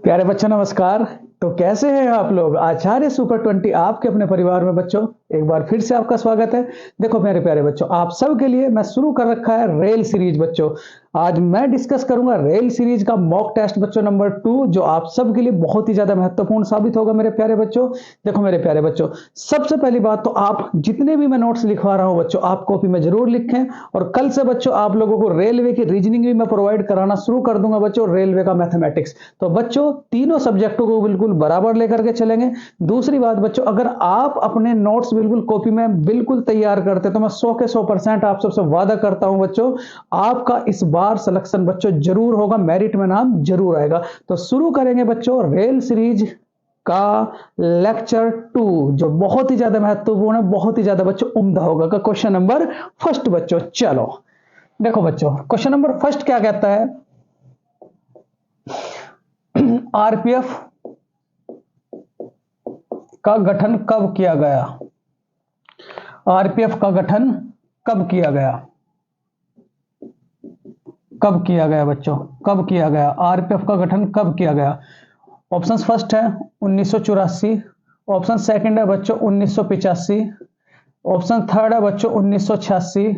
प्यारे बच्चों नमस्कार। तो कैसे हैं आप लोग। आचार्य सुपर 20 आपके अपने परिवार में बच्चों एक बार फिर से आपका स्वागत है। देखो मेरे प्यारे बच्चों, आप सब के लिए मैं शुरू कर रखा है रेल सीरीज। बच्चों आज मैं डिस्कस करूंगा रेल सीरीज का मॉक टेस्ट बच्चों नंबर 2, जो आप सब के लिए बहुत ही ज्यादा महत्वपूर्ण साबित होगा मेरे प्यारे बच्चों। देखो मेरे प्यारे बच्चों, सबसे पहली बात तो आप जितने भी मैं नोट्स लिखवा रहा हूं बच्चों, आप कॉपी में जरूर लिखें। और कल से बच्चों आप लोगों को रेलवे की रीजनिंग भी मैं प्रोवाइड कराना शुरू कर दूंगा बच्चों, रेलवे का मैथमेटिक्स। तो बच्चों तीनों सब्जेक्टों को बिल्कुल बराबर लेकर के चलेंगे। दूसरी बात बच्चों, अगर आप अपने नोट्स बिल्कुल कॉपी में बिल्कुल तैयार करते तो मैं 100 के 100% आप सबसे वादा करता हूं बच्चों, आपका इस बार सिलेक्शन बच्चों जरूर होगा, मेरिट में नाम जरूर आएगा। तो शुरू करेंगे बच्चों रेल सीरीज का लेक्चर 2, जो बहुत ही ज्यादा महत्वपूर्ण है, बहुत ही ज्यादा बच्चों उम्दा होगा। का क्वेश्चन नंबर फर्स्ट बच्चों, चलो देखो बच्चों क्वेश्चन नंबर फर्स्ट क्या कहता है। आरपीएफ का गठन कब किया गया। आरपीएफ का गठन कब किया गया। कब किया गया बच्चों, कब किया गया। आरपीएफ का गठन कब किया गया। ऑप्शन फर्स्ट है 1984, ऑप्शन सेकंड है बच्चों 1985, ऑप्शन थर्ड है बच्चों 1986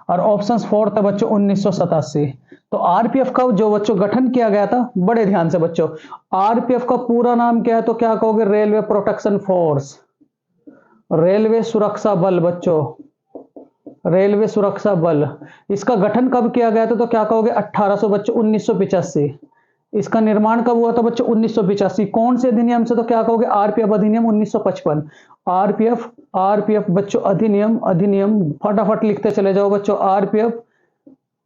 और ऑप्शन फोर्थ है बच्चों 1987। तो आरपीएफ का जो बच्चों गठन किया गया था, बड़े ध्यान से बच्चों, आरपीएफ का पूरा नाम क्या है तो क्या कहोगे, रेलवे प्रोटेक्शन फोर्स, रेलवे सुरक्षा बल बच्चों, रेलवे सुरक्षा बल। इसका गठन कब किया गया था तो क्या कहोगे 1800 बच्चों 1985। इसका निर्माण कब हुआ था बच्चों 1985। कौन से अधिनियम से तो क्या कहोगे आरपीएफ अधिनियम 1955। आरपीएफ आरपीएफ बच्चों अधिनियम, अधिनियम फटाफट लिखते चले जाओ बच्चों, आरपीएफ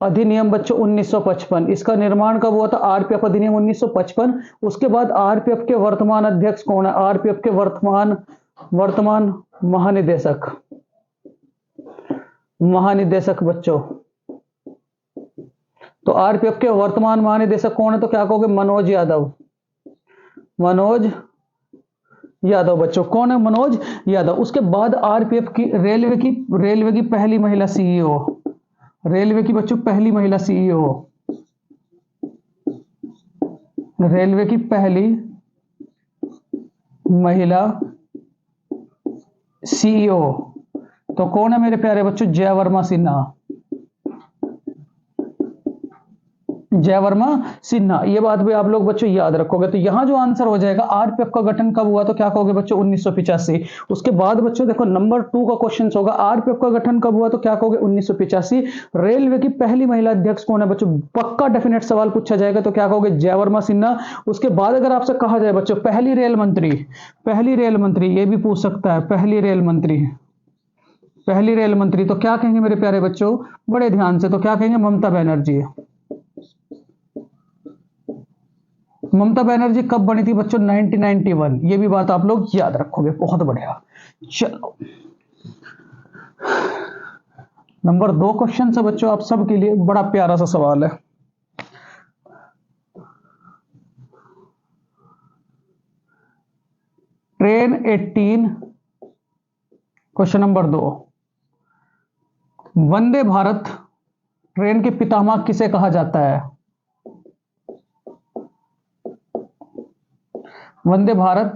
अधिनियम बच्चों 1955। इसका निर्माण कब हुआ था आरपीएफ अधिनियम 1955। उसके बाद आरपीएफ के वर्तमान अध्यक्ष कौन है, आरपीएफ के वर्तमान वर्तमान महानिदेशक, महानिदेशक बच्चों। तो आरपीएफ के वर्तमान महानिदेशक कौन है तो क्या कहोगे मनोज यादव, मनोज यादव बच्चों। कौन है मनोज यादव। उसके बाद आरपीएफ की रेलवे की पहली महिला सीईओ, रेलवे की बच्चों पहली महिला सीईओ, रेलवे की पहली महिला सीईओ तो कौन है मेरे प्यारे बच्चों, जय वर्मा सिन्हा, जय वर्मा सिन्हा। ये बात भी आप लोग बच्चों याद रखोगे। तो यहां जो आंसर हो जाएगा आरपीएफ का गठन कब हुआ तो क्या कहोगे बच्चों 1985। उसके बाद बच्चों देखो नंबर 2 का क्वेश्चन होगा, आरपीएफ का गठन कब हुआ तो क्या कहोगे 1985। रेलवे की पहली महिला अध्यक्ष कौन है बच्चों, पक्का डेफिनेट सवाल पूछा जाएगा तो क्या कहोगे जय वर्मा सिन्हा। उसके बाद अगर आपसे कहा जाए बच्चों पहली रेल मंत्री, पहली रेल मंत्री, ये भी पूछ सकता है पहली रेल मंत्री, पहली रेल मंत्री तो क्या कहेंगे मेरे प्यारे बच्चों, बड़े ध्यान से, तो क्या कहेंगे ममता बनर्जी। ममता बनर्जी कब बनी थी बच्चों 1991। ये भी बात आप लोग याद रखोगे, बहुत बढ़िया। चलो नंबर 2 क्वेश्चन से बच्चों आप सबके लिए बड़ा प्यारा सा सवाल है। Train 18, question number 2, Vande Bharat train के पितामह किसे कहा जाता है। वंदे भारत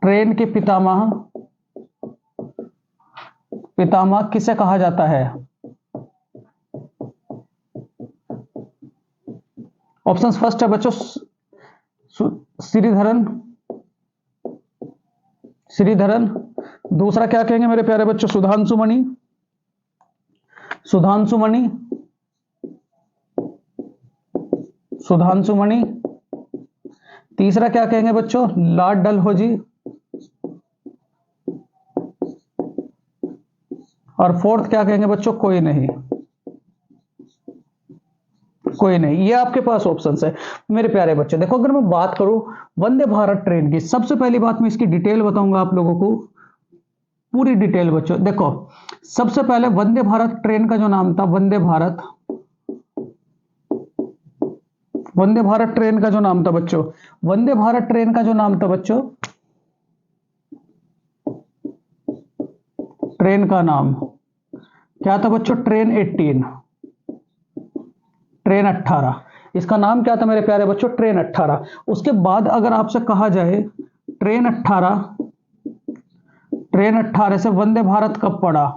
ट्रेन के पितामह, पितामह किसे कहा जाता है। ऑप्शन फर्स्ट है बच्चों श्रीधरन, श्रीधरन। दूसरा क्या कहेंगे मेरे प्यारे बच्चों सुधांशु मणि, सुधांशु मणि, सुधांशु मणि। तीसरा क्या कहेंगे बच्चों लॉर्ड डलहौजी और फोर्थ क्या कहेंगे बच्चों कोई नहीं, कोई नहीं। ये आपके पास ऑप्शंस है मेरे प्यारे बच्चों। देखो अगर मैं बात करूं वंदे भारत ट्रेन की, सबसे पहली बात मैं इसकी डिटेल बताऊंगा आप लोगों को, पूरी डिटेल बच्चों। देखो सबसे पहले वंदे भारत ट्रेन का जो नाम था, वंदे भारत, वंदे भारत ट्रेन का जो नाम था बच्चों, वंदे भारत ट्रेन का जो नाम था बच्चों, ट्रेन का नाम क्या था बच्चों, ट्रेन 18, ट्रेन 18। इसका नाम क्या था मेरे प्यारे बच्चों? ट्रेन 18। उसके बाद अगर आपसे कहा जाए ट्रेन 18 से वंदे भारत कब पड़ा?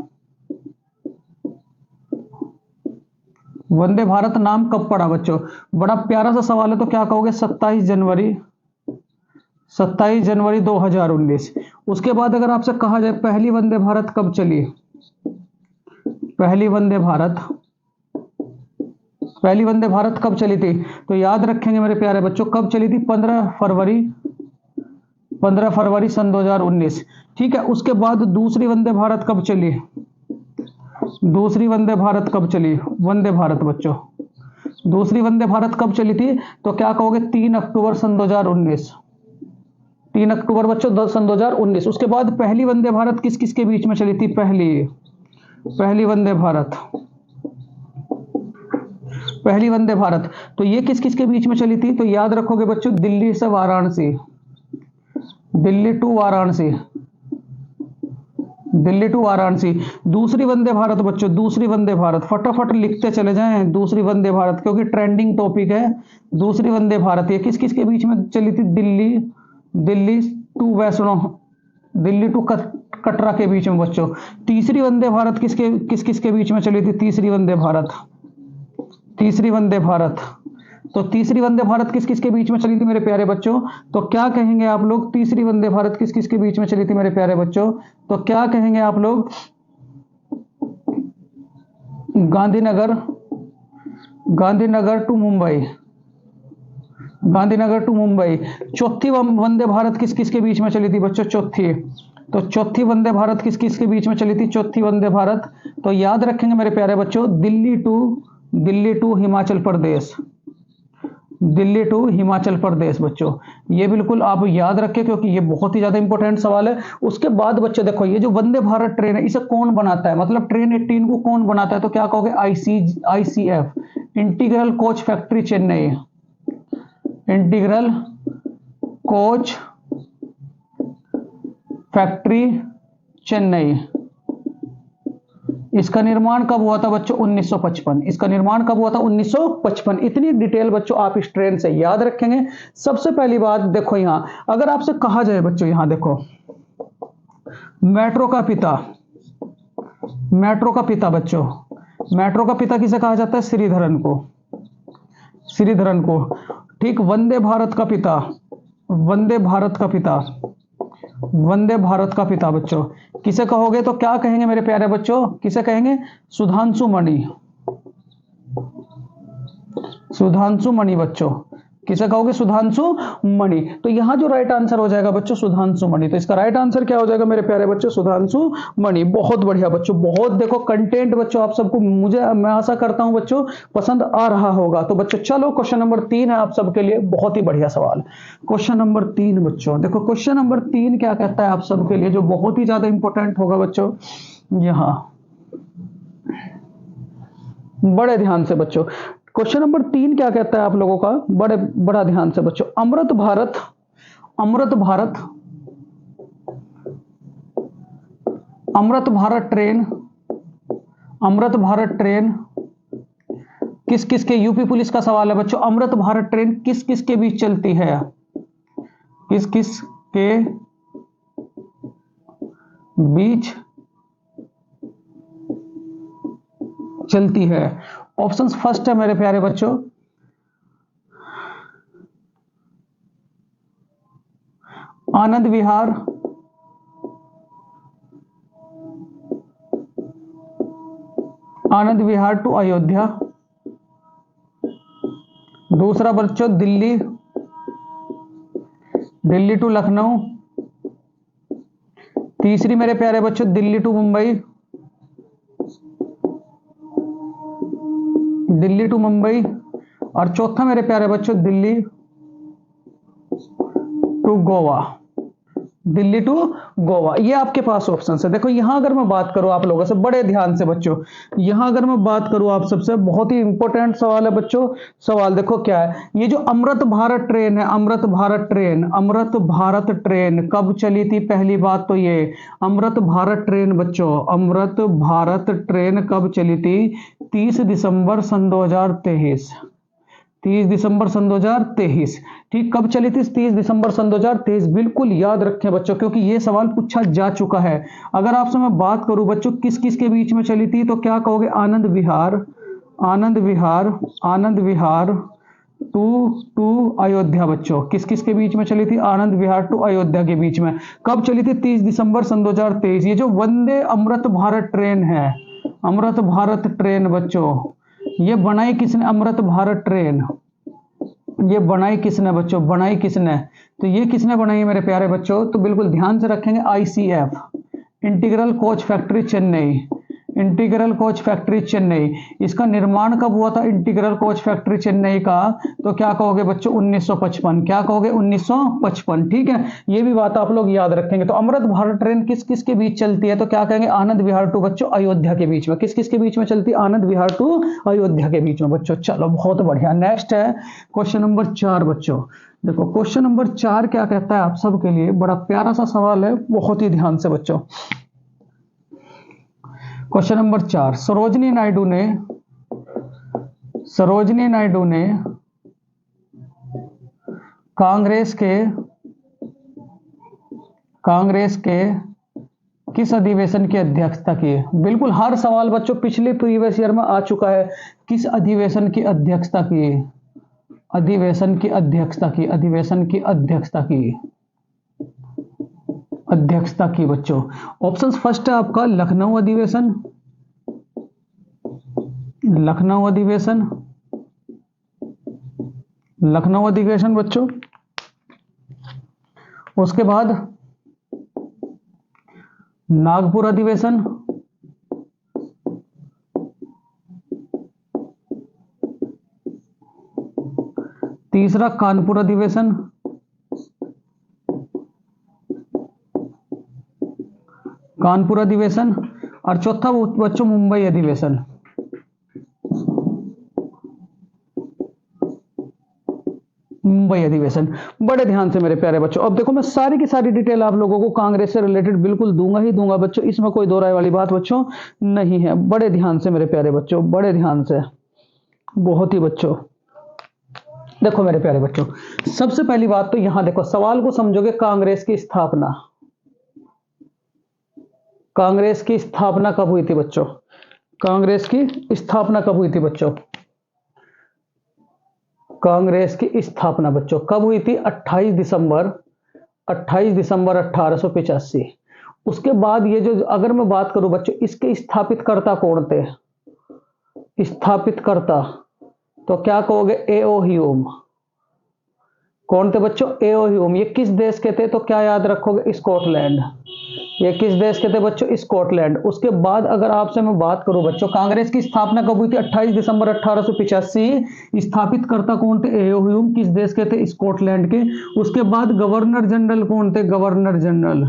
वंदे भारत नाम कब पड़ा बच्चों? बड़ा प्यारा सा सवाल है, तो क्या कहोगे? 27 जनवरी 2019। उसके बाद अगर आपसे कहा जाए पहली वंदे भारत कब चली? पहली वंदे भारत कब चली थी? तो याद रखेंगे मेरे प्यारे बच्चों, कब चली थी? 15 फरवरी सन 2019। ठीक है। उसके बाद दूसरी वंदे भारत कब चली? दूसरी वंदे भारत कब चली? वंदे भारत बच्चों, दूसरी वंदे भारत कब चली थी? तो क्या कहोगे? 3 अक्टूबर सन 2019। 3 अक्टूबर बच्चों सन 2019। उसके बाद पहली वंदे भारत किस किस के बीच में चली थी? पहली वंदे भारत, तो ये किस किस के बीच में चली थी? तो याद रखोगे बच्चों, दिल्ली से वाराणसी, दिल्ली टू वाराणसी। दूसरी वंदे भारत बच्चों, दूसरी वंदे भारत, फटाफट लिखते चले जाएं, दूसरी वंदे भारत, क्योंकि ट्रेंडिंग टॉपिक है। दूसरी वंदे भारत ये किस किस के बीच में चली थी? दिल्ली टू वैष्णो, दिल्ली टू कटरा के बीच में बच्चों। तीसरी वंदे भारत किस किस के बीच में चली थी? तीसरी वंदे भारत, तो तीसरी वंदे भारत किस किस के बीच में चली थी मेरे प्यारे बच्चों? तो क्या कहेंगे आप लोग? तीसरी वंदे भारत किस किस के बीच में चली थी मेरे प्यारे बच्चों? तो क्या कहेंगे आप लोग? गांधीनगर टू मुंबई। चौथी वंदे भारत किस किस के बीच में चली थी बच्चों? तो चौथी वंदे भारत किस किस के बीच में चली थी? चौथी वंदे भारत, तो याद रखेंगे मेरे प्यारे बच्चों, दिल्ली टू हिमाचल प्रदेश बच्चों। ये बिल्कुल आप याद रखें, क्योंकि ये बहुत ही ज्यादा इंपॉर्टेंट सवाल है। उसके बाद बच्चों देखो, ये जो वंदे भारत ट्रेन है, इसे कौन बनाता है? मतलब ट्रेन 18 को कौन बनाता है? तो क्या कहोगे? ICF, integral coach factory Chennai, integral coach factory Chennai. इसका निर्माण कब हुआ था बच्चों? 1955। इसका निर्माण कब हुआ था? 1955। इतनी डिटेल बच्चों आप इस ट्रेन से याद रखेंगे। सबसे पहली बात देखो, यहां अगर आपसे कहा जाए बच्चों, यहां देखो, मेट्रो का पिता बच्चों, मेट्रो का पिता किसे कहा जाता है? श्रीधरन को। ठीक। वंदे भारत का पिता बच्चों किसे कहोगे? तो क्या कहेंगे मेरे प्यारे बच्चों? किसे कहेंगे? सुधांशु मणि बच्चों। किसे कहोगे? सुधांशु मणि। तो यहां जो राइट आंसर हो जाएगा बच्चों, सुधांशु मणि। तो इसका राइट आंसर क्या हो जाएगा मेरे प्यारे बच्चों? सुधांशु मणि। बहुत बढ़िया बच्चों, बहुत देखो कंटेंट बच्चों आप सबको, मैं आशा करता हूं बच्चों पसंद आ रहा होगा। तो बच्चों चलो, क्वेश्चन नंबर 3 है आप सबके लिए, बहुत ही बढ़िया सवाल। क्वेश्चन नंबर 3 बच्चों देखो, क्वेश्चन नंबर 3 क्या कहता है आप सबके लिए, जो बहुत ही ज्यादा इंपॉर्टेंट होगा बच्चों। यहां बड़े ध्यान से बच्चों, क्वेश्चन नंबर 3 क्या कहता है आप लोगों का? बड़ा ध्यान से बच्चों। अमृत भारत ट्रेन किस किस के, यूपी पुलिस का सवाल है बच्चों, अमृत भारत ट्रेन किस किस के बीच चलती है? किस किस के बीच चलती है? ऑप्शंस फर्स्ट है मेरे प्यारे बच्चों, आनंद विहार टू अयोध्या। दूसरा बच्चों दिल्ली टू लखनऊ। तीसरी मेरे प्यारे बच्चों दिल्ली टू मुंबई। और चौथा मेरे प्यारे बच्चों दिल्ली टू गोवा। ये आपके पास ऑप्शन है। देखो यहां अगर मैं बात करूं आप लोगों से, बड़े ध्यान से बच्चों, यहां अगर मैं बात करूं आप सबसे, बहुत ही इंपॉर्टेंट सवाल है बच्चों। सवाल देखो क्या है, ये जो अमृत भारत ट्रेन है, अमृत भारत ट्रेन कब चली थी? पहली बात तो ये अमृत भारत ट्रेन बच्चों, अमृत भारत ट्रेन कब चली थी? 30 दिसंबर सन 2023। 30 दिसंबर सन 2023। ठीक, कब चली थी? 30 दिसंबर सन 2023। बिल्कुल याद रखें बच्चों, क्योंकि ये सवाल पूछा जा चुका है। अगर आपसे मैं बात करूं बच्चों किस किस के बीच में चली थी, तो क्या कहोगे? आनंद विहार, आनंद विहार, आनंद विहार टू अयोध्या। बच्चों किस किस के बीच में चली थी? आनंद विहार टू अयोध्या के बीच में। कब चली थी? 30 दिसंबर सन 2023। ये जो वंदे अमृत भारत ट्रेन है, अमृत भारत ट्रेन बच्चों, ये बनाई किसने? अमृत भारत ट्रेन ये बनाई किसने बच्चों? बनाई किसने? तो ये किसने बनाई है मेरे प्यारे बच्चों? तो बिल्कुल ध्यान से रखेंगे, ICF, integral coach factory Chennai, integral coach factory Chennai. इसका निर्माण कब हुआ था इंटीग्रल कोच फैक्ट्री चेन्नई का? तो क्या कहोगे बच्चों? 1955। क्या कहोगे? 1955। ठीक है, ये भी बात आप लोग याद रखेंगे। तो अमृत भारत ट्रेन किस किस के बीच चलती है? तो क्या कहेंगे? आनंद विहार टू बच्चों अयोध्या के बीच में। किस किस के बीच में चलती है? आनंद विहार टू अयोध्या के बीच में बच्चों। चलो बहुत बढ़िया। नेक्स्ट है क्वेश्चन नंबर 4 बच्चों। देखो क्वेश्चन नंबर 4 क्या कहता है आप सबके लिए, बड़ा प्यारा सा सवाल है, बहुत ही ध्यान से बच्चों। क्वेश्चन नंबर 4, सरोजिनी नायडू ने कांग्रेस के किस अधिवेशन की अध्यक्षता की है? बिल्कुल हर सवाल बच्चों पिछले प्रीवियस ईयर में आ चुका है। किस अधिवेशन की अध्यक्षता की? अधिवेशन की अध्यक्षता की, अधिवेशन की अध्यक्षता की बच्चों। ऑप्शन फर्स्ट है आपका लखनऊ अधिवेशन, लखनऊ अधिवेशन, लखनऊ अधिवेशन बच्चों। उसके बाद नागपुर अधिवेशन, तीसरा कानपुर अधिवेशन, कानपुर अधिवेशन, और चौथा बच्चों मुंबई अधिवेशन। मुंबई अधिवेशन। बड़े ध्यान से मेरे प्यारे बच्चों, अब देखो मैं सारी की सारी डिटेल आप लोगों को कांग्रेस से रिलेटेड बिल्कुल दूंगा ही दूंगा बच्चों, इसमें कोई दो राय वाली बात बच्चों नहीं है। बड़े ध्यान से मेरे प्यारे बच्चों, बड़े ध्यान से, बहुत ही बच्चों। देखो मेरे प्यारे बच्चों, सबसे पहली बात तो यहां देखो, सवाल को समझोगे। कांग्रेस की स्थापना, कांग्रेस की स्थापना कब हुई थी बच्चों? कांग्रेस की स्थापना कब हुई थी बच्चों? कांग्रेस की स्थापना बच्चों कब हुई थी? 28 दिसंबर 1885। उसके बाद ये जो, अगर मैं बात करूं बच्चों, इसके स्थापितकर्ता कौन थे? स्थापितकर्ता तो क्या कहोगे? एओ ह्यूम। कौन थे बच्चों? एओ ह्यूम। ये किस देश के थे? तो क्या याद रखोगे? स्कॉटलैंड। ये किस देश के थे बच्चों? स्कॉटलैंड। उसके बाद अगर आपसे मैं बात करूं बच्चों, कांग्रेस की स्थापना कब हुई थी? 28 दिसंबर 1885। स्थापितकर्ता कौन थे? एओ ह्यूम। किस देश के थे? स्कॉटलैंड के। उसके बाद गवर्नर जनरल कौन थे? गवर्नर जनरल,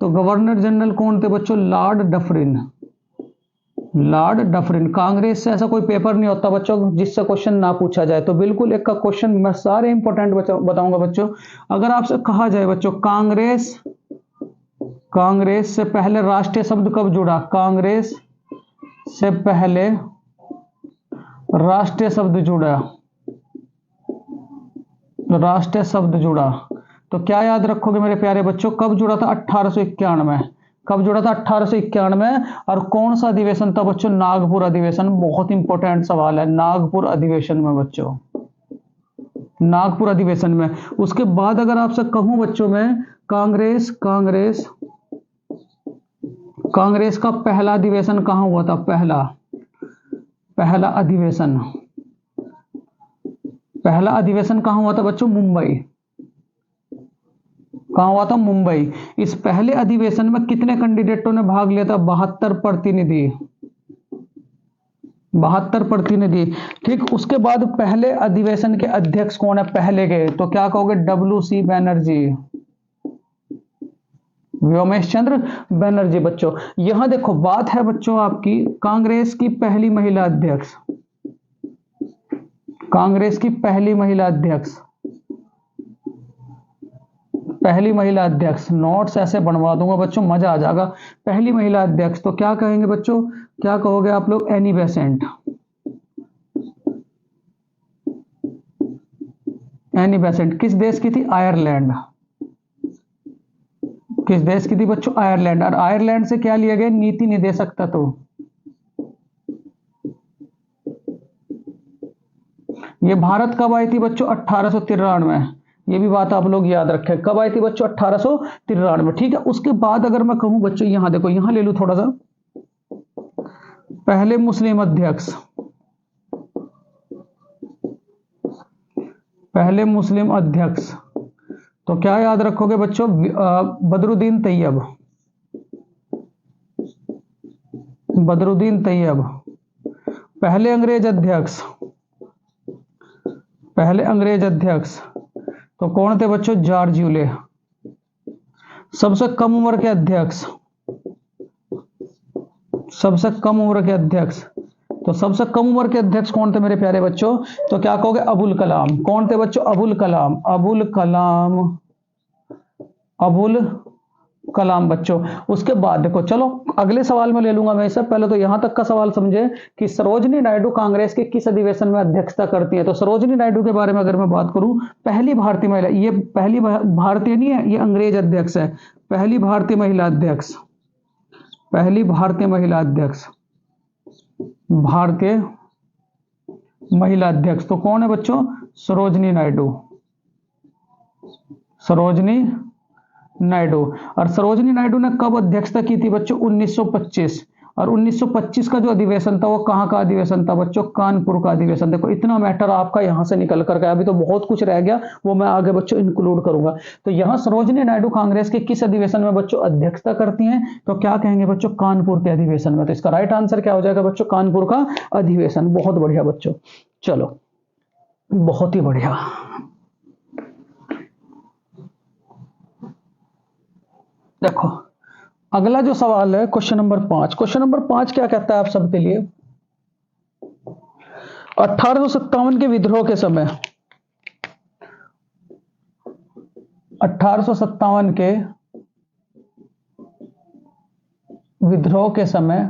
तो गवर्नर जनरल कौन थे बच्चों? Lord Dufferin. Lord Dufferin. Congress से ऐसा कोई पेपर नहीं होता बच्चों जिससे क्वेश्चन ना पूछा जाए, तो बिल्कुल एक का क्वेश्चन मैं सारे इंपॉर्टेंट बताऊंगा बच्चों। अगर आपसे कहा जाए बच्चों कांग्रेस, कांग्रेस से पहले राष्ट्रीय शब्द कब जुड़ा? कांग्रेस से पहले राष्ट्रीय शब्द जुड़ा, राष्ट्रीय शब्द जुड़ा, तो क्या याद रखोगे मेरे प्यारे बच्चों? कब जुड़ा था? 1891। कब जुड़ा था? 1891। और कौन सा अधिवेशन था बच्चों? नागपुर अधिवेशन। बहुत इंपॉर्टेंट सवाल है, नागपुर अधिवेशन में बच्चों, नागपुर अधिवेशन में। उसके बाद अगर आपसे कहूं बच्चों में, कांग्रेस का पहला अधिवेशन कहां हुआ था? पहला अधिवेशन कहां हुआ था बच्चों? मुंबई। कहां हुआ था? मुंबई। इस पहले अधिवेशन में कितने कैंडिडेटों ने भाग लिया था? 72 प्रतिनिधि, 72 प्रतिनिधि। ठीक, उसके बाद पहले अधिवेशन के अध्यक्ष कौन है पहले के? तो क्या कहोगे? WC बैनर्जी, व्योमेश चंद्र बैनर्जी बच्चों। यहां देखो बात है बच्चों आपकी कांग्रेस की पहली महिला अध्यक्ष, कांग्रेस की पहली महिला अध्यक्ष, पहली महिला अध्यक्ष। नोट्स ऐसे बनवा दूंगा बच्चों, मजा आ जाएगा। पहली महिला अध्यक्ष तो क्या कहेंगे बच्चों? क्या कहोगे आप लोग? Annie Besant. एनी बेसेंट किस देश की थी? आयरलैंड। किस देश की थी बच्चों? आयरलैंड। और आयरलैंड से क्या लिया गया? नीति निदेशक तत्व। ये भारत कब आई थी बच्चों? 1893। ये भी बात आप लोग याद रखें, कब आई थी बच्चों? 1893। ठीक है। उसके बाद अगर मैं कहूं बच्चों, यहां देखो, यहां ले लूं थोड़ा सा, पहले मुस्लिम अध्यक्ष, पहले मुस्लिम अध्यक्ष, तो क्या याद रखोगे बच्चों? बदरुद्दीन तैयब। बदरुद्दीन तैयब। पहले अंग्रेज अध्यक्ष, पहले अंग्रेज अध्यक्ष तो कौन थे बच्चों? George Yule. सबसे कम उम्र के अध्यक्ष, सबसे कम उम्र के अध्यक्ष, तो सबसे कम उम्र के अध्यक्ष कौन थे मेरे प्यारे बच्चों? तो क्या कहोगे? अबुल कलाम। कौन थे बच्चों? अबुल कलाम। अबुल कलाम, अबुल कलाम बच्चों। उसके बाद देखो, चलो अगले सवाल में ले लूंगा मैं इससे पहले तो यहां तक का सवाल समझे कि सरोजनी नायडू कांग्रेस के किस अधिवेशन में अध्यक्षता करती है। तो सरोजनी नायडू के बारे में अगर मैं बात करूं, पहली भारतीय महिला, ये पहली भारतीय नहीं है, ये अंग्रेज अध्यक्ष है। पहली भारतीय महिला अध्यक्ष, पहली भारतीय महिला अध्यक्ष, भारतीय महिला अध्यक्ष तो कौन है बच्चों? सरोजनी नायडू। सरोजनी नायडू। और सरोजनी नायडू ने कब अध्यक्षता की थी बच्चों? 1925। और 1925 का जो अधिवेशन था वो कहां का अधिवेशन था बच्चों? कानपुर का अधिवेशन। देखो इतना मैटर आपका यहां से निकल कर गया, अभी तो बहुत कुछ रह गया, वो मैं आगे बच्चों इंक्लूड करूंगा। तो यहां सरोजनी नायडू कांग्रेस के किस अधिवेशन में बच्चों अध्यक्षता करती हैं? तो क्या कहेंगे बच्चों? कानपुर के अधिवेशन में। तो इसका राइट आंसर क्या हो जाएगा बच्चों? कानपुर का अधिवेशन। बहुत बढ़िया बच्चों, चलो बहुत ही बढ़िया। देखो अगला जो सवाल है क्वेश्चन नंबर 5। क्वेश्चन नंबर 5 क्या कहता है आप सबके लिए? 1857 के विद्रोह के समय, 1857 के विद्रोह के समय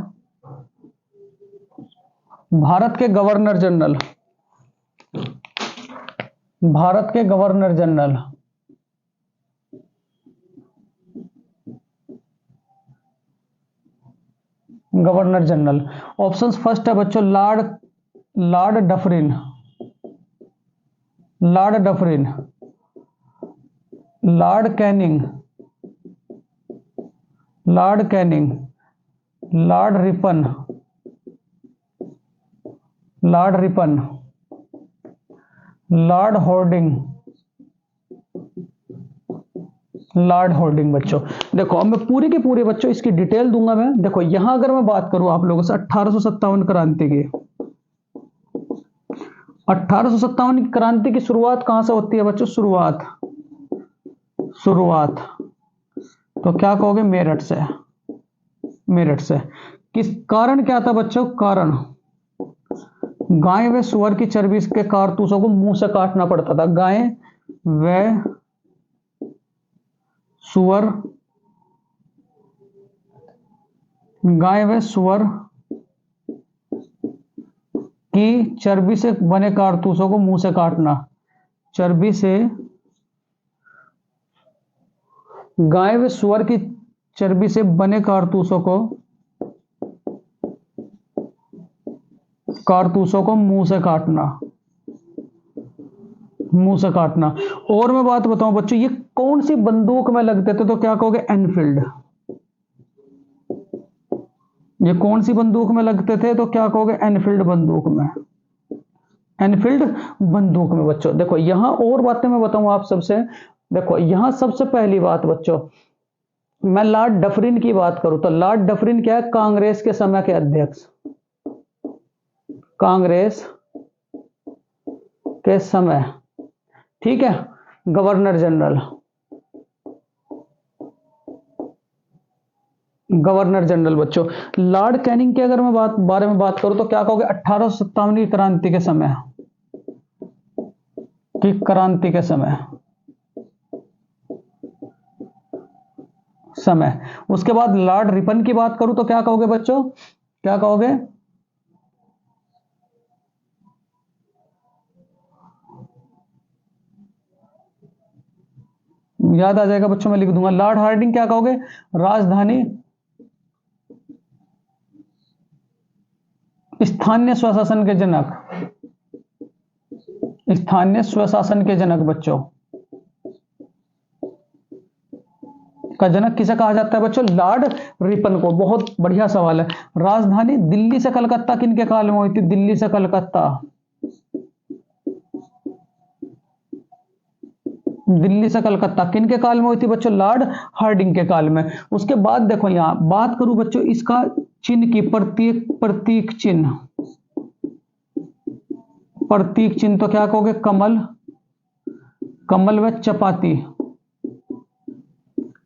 भारत के गवर्नर जनरल, भारत के governor general, governor general, options first है बच्चों Lord, Lord Dufferin, Lord Dufferin, Lord Canning, Lord Canning, Lord Ripon, Lord Ripon, Lord hoarding, Lord hoarding बच्चों। देखो अब मैं पूरे के पूरे बच्चों इसकी डिटेल दूंगा मैं। देखो यहां अगर मैं बात करूं आप लोगों से 1857 क्रांति की, 1857 की क्रांति की शुरुआत कहां से होती है बच्चों? शुरुआत, शुरुआत तो क्या कहोगे? मेरठ से। मेरठ से। किस कारण क्या था बच्चों? कारण गाय व सुअर की चर्बी के कारतूसों को मुंह से काटना पड़ता था। गाय व सुअर, गाय व सुअर की चर्बी से बने कारतूसों को मुंह से काटना। चर्बी से, गाय व सुअर की चर्बी से बने कारतूसों को, कारतूसों को मुंह से काटना, मुंह से काटना। और मैं बात बताऊं बच्चों, ये कौन सी बंदूक में लगते थे? तो क्या कहोगे? एनफील्ड। ये कौन सी बंदूक में लगते थे? तो क्या कहोगे? एनफील्ड बंदूक में, एनफील्ड बंदूक में बच्चों। देखो यहां और बातें मैं बताऊं आप सबसे। देखो यहां सबसे पहली बात बच्चों, मैं लॉर्ड डफरिन की बात करूं तो लॉर्ड डफरिन क्या है? कांग्रेस के समय के अध्यक्ष, कांग्रेस के समय, ठीक है, गवर्नर जनरल, गवर्नर जनरल बच्चों। लॉर्ड कैनिंग की अगर मैं बारे में बात करूं तो क्या कहोगे? 1857 की क्रांति के समय, की क्रांति के समय, समय। उसके बाद लॉर्ड रिपन की बात करूं तो क्या कहोगे बच्चों? क्या कहोगे? याद आ जाएगा बच्चों, मैं लिख दूंगा। लॉर्ड हार्डिंग क्या कहोगे? राजधानी स्थानीय स्वशासन के जनक, स्थानीय स्वशासन के जनक बच्चों का जनक किसे कहा जाता है बच्चों? लॉर्ड रिपन को। बहुत बढ़िया सवाल है। राजधानी दिल्ली से कलकत्ता किनके काल में हुई थी? दिल्ली से कलकत्ता, दिल्ली से कलकत्ता किनके काल में हुई थी बच्चों? लॉर्ड हार्डिंग के काल में। उसके बाद देखो यहां बात करूं बच्चों इसका चिन्ह की, प्रतीक चिन्ह, प्रतीक चिन्ह तो क्या कहोगे? कमल, कमल व चपाती,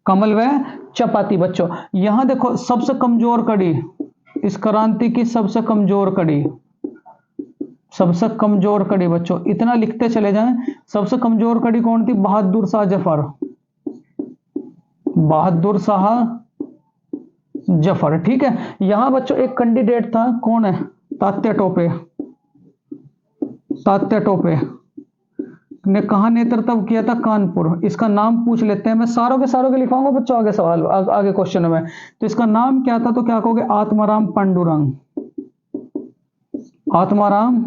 कमल व चपाती बच्चों। यहां देखो सबसे कमजोर कड़ी, इस क्रांति की सबसे कमजोर कड़ी, सबसे कमजोर कड़ी बच्चों, इतना लिखते चले जाएं। सबसे कमजोर कड़ी कौन थी? बहादुर शाह जफर, बहादुर शाह जफर। ठीक है, यहां बच्चों एक कैंडिडेट था, कौन है? तात्या टोपे, तात्या टोपे ने कहां नेतृत्व किया था? कानपुर। इसका नाम पूछ लेते हैं, मैं सारों के लिखवाऊंगा बच्चों आगे सवाल, आगे क्वेश्चन में। तो इसका नाम क्या था? तो क्या कहोगे? आत्माराम पांडुरंग, आत्माराम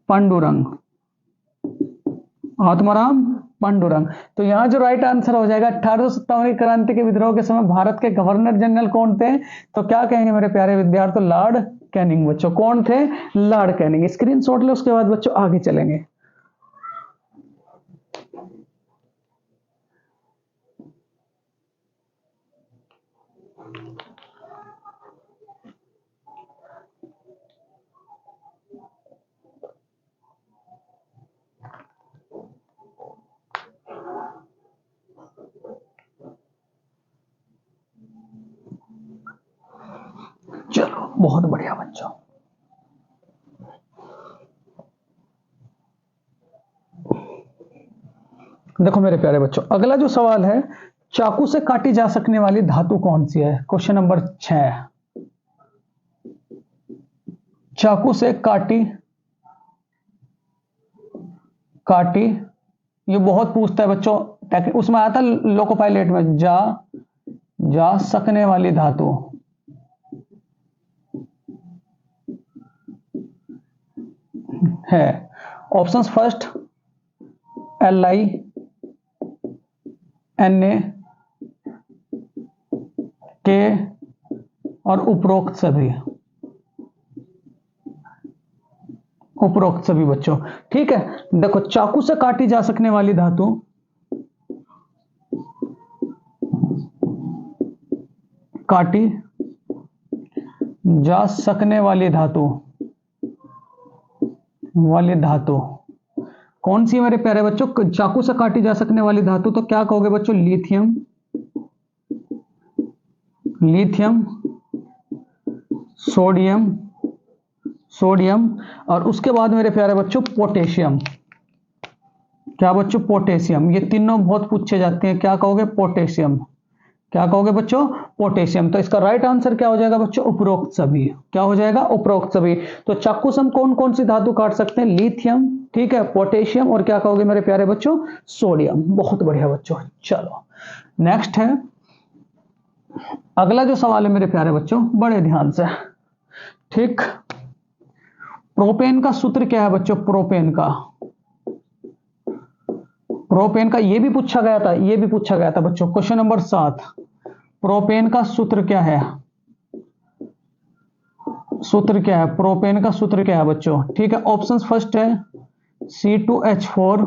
पांडुरंग, आत्माराम पांडुरंग। तो यहां जो राइट आंसर हो जाएगा, 1857 की क्रांति के विद्रोह के समय भारत के गवर्नर जनरल कौन थे? तो क्या कहेंगे मेरे प्यारे विद्यार्थी? लॉर्ड कैनिंग बच्चों। कौन थे? Lord Canning. स्क्रीनशॉट लो, उसके बाद बच्चों आगे चलेंगे। चलो बहुत बढ़िया बच्चों। देखो मेरे प्यारे बच्चों, अगला जो सवाल है, चाकू से काटी जा सकने वाली धातु कौन सी है? Question number 6। चाकू से काटी, काटी, ये बहुत पूछता है बच्चों, उसमें आता लोको पायलट में, जा सकने वाली धातु है। Options first Li, Na, K और उपरोक्त सभी, उपरोक्त सभी बच्चों। ठीक है, देखो चाकू से काटी जा सकने वाली धातु, काटी जा सकने वाली धातु, वाली धातु कौन सी है मेरे प्यारे बच्चों? चाकू से काटी जा सकने वाली धातु तो क्या कहोगे बच्चों? लिथियम, लिथियम, सोडियम, सोडियम, और उसके बाद मेरे प्यारे बच्चों पोटेशियम। क्या बच्चों? पोटेशियम। ये तीनों बहुत पूछे जाते हैं। क्या कहोगे? पोटेशियम। क्या कहोगे बच्चों? पोटेशियम। तो इसका राइट आंसर क्या हो जाएगा बच्चों? उपरोक्त सभी। क्या हो जाएगा? उपरोक्त सभी। तो चाकू से हम कौन कौन सी धातु काट सकते हैं? लिथियम, ठीक है, पोटेशियम, और क्या कहोगे मेरे प्यारे बच्चों? सोडियम। बहुत बढ़िया बच्चों। चलो नेक्स्ट है, अगला जो सवाल है मेरे प्यारे बच्चों, बड़े ध्यान से। ठीक, प्रोपेन का सूत्र क्या है बच्चों? प्रोपेन का, प्रोपेन का ये भी पूछा गया था, ये भी पूछा गया था बच्चों। क्वेश्चन नंबर 7, प्रोपेन का सूत्र क्या है? सूत्र क्या है? प्रोपेन का सूत्र क्या है बच्चों? ठीक है, ऑप्शंस फर्स्ट है C2H4,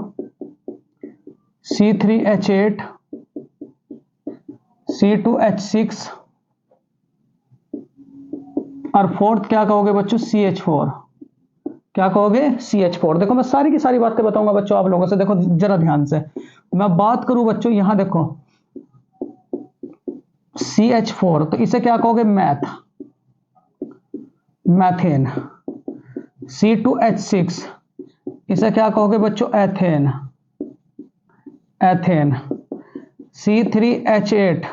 C3H8, C2H6 और फोर्थ क्या कहोगे बच्चों? CH4। क्या कहोगे? CH4। देखो मैं सारी की सारी बातें बताऊंगा बच्चों आप लोगों से, देखो जरा ध्यान से। मैं बात करूं बच्चों, यहां देखो CH4, तो इसे क्या कहोगे? Math, methane. C2H6, इसे क्या कहोगे बच्चों? Ethane, ethane. C3H8,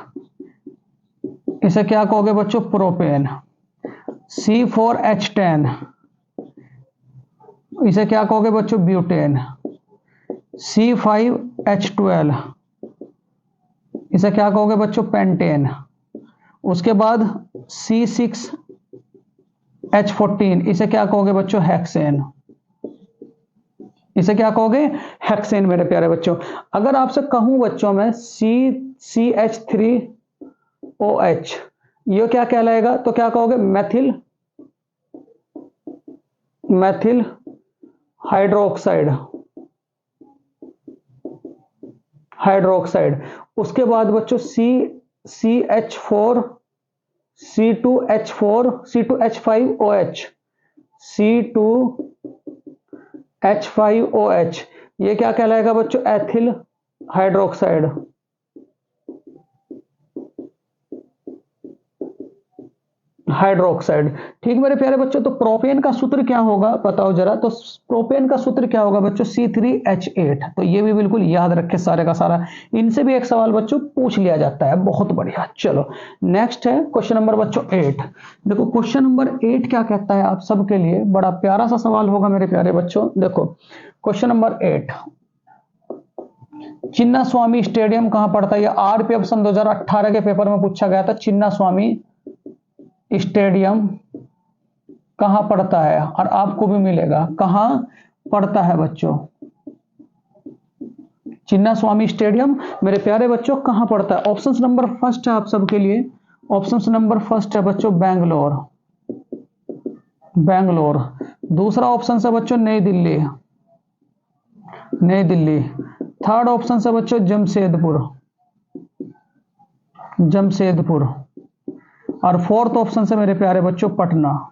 इसे क्या कहोगे बच्चों? प्रोपेन। C4H10, इसे क्या कहोगे बच्चों? ब्यूटेन। C5 H12, इसे क्या कहोगे बच्चों? पेंटेन। उसके बाद C6H14, इसे क्या कहोगे बच्चों? हेक्सेन। इसे क्या कहोगे? हेक्सेन मेरे प्यारे बच्चों। अगर आपसे कहूं बच्चों मैं CH3OH, ये क्या कहलाएगा? तो क्या कहोगे? मैथिल हाइड्रोक्साइड। उसके बाद बच्चों C2H5OH, C2H5OH, ये क्या कहलाएगा बच्चों? Ethyl hydroxide. ठीक मेरे प्यारे बच्चों। तो प्रोपेन का सूत्र क्या होगा बताओ जरा? तो प्रोपेन का सूत्र क्या होगा बच्चों? C3H8। तो ये भी बिल्कुल याद रखे सारे का सारा, इनसे भी एक सवाल बच्चों पूछ लिया जाता है। बहुत बढ़िया। चलो नेक्स्ट है क्वेश्चन नंबर बच्चों 8। देखो क्वेश्चन नंबर 8 क्या कहता है आप सबके लिए, बड़ा प्यारा सा सवाल होगा मेरे प्यारे बच्चों। देखो क्वेश्चन नंबर 8, चिन्ना स्वामी स्टेडियम कहां पड़ता है? ये आरपीएफ सन 2018 के पेपर में पूछा गया था। चिन्ना स्वामी स्टेडियम कहां पड़ता है? और आपको भी मिलेगा कहां पड़ता है बच्चों। चिन्ना स्वामी स्टेडियम मेरे प्यारे बच्चों कहां पड़ता है? ऑप्शन नंबर फर्स्ट है आप सबके लिए, ऑप्शन नंबर फर्स्ट है बच्चों बैंगलोर। दूसरा ऑप्शन है बच्चों नई दिल्ली। थर्ड ऑप्शन है बच्चों जमशेदपुर। और फोर्थ ऑप्शन से मेरे प्यारे बच्चों पटना।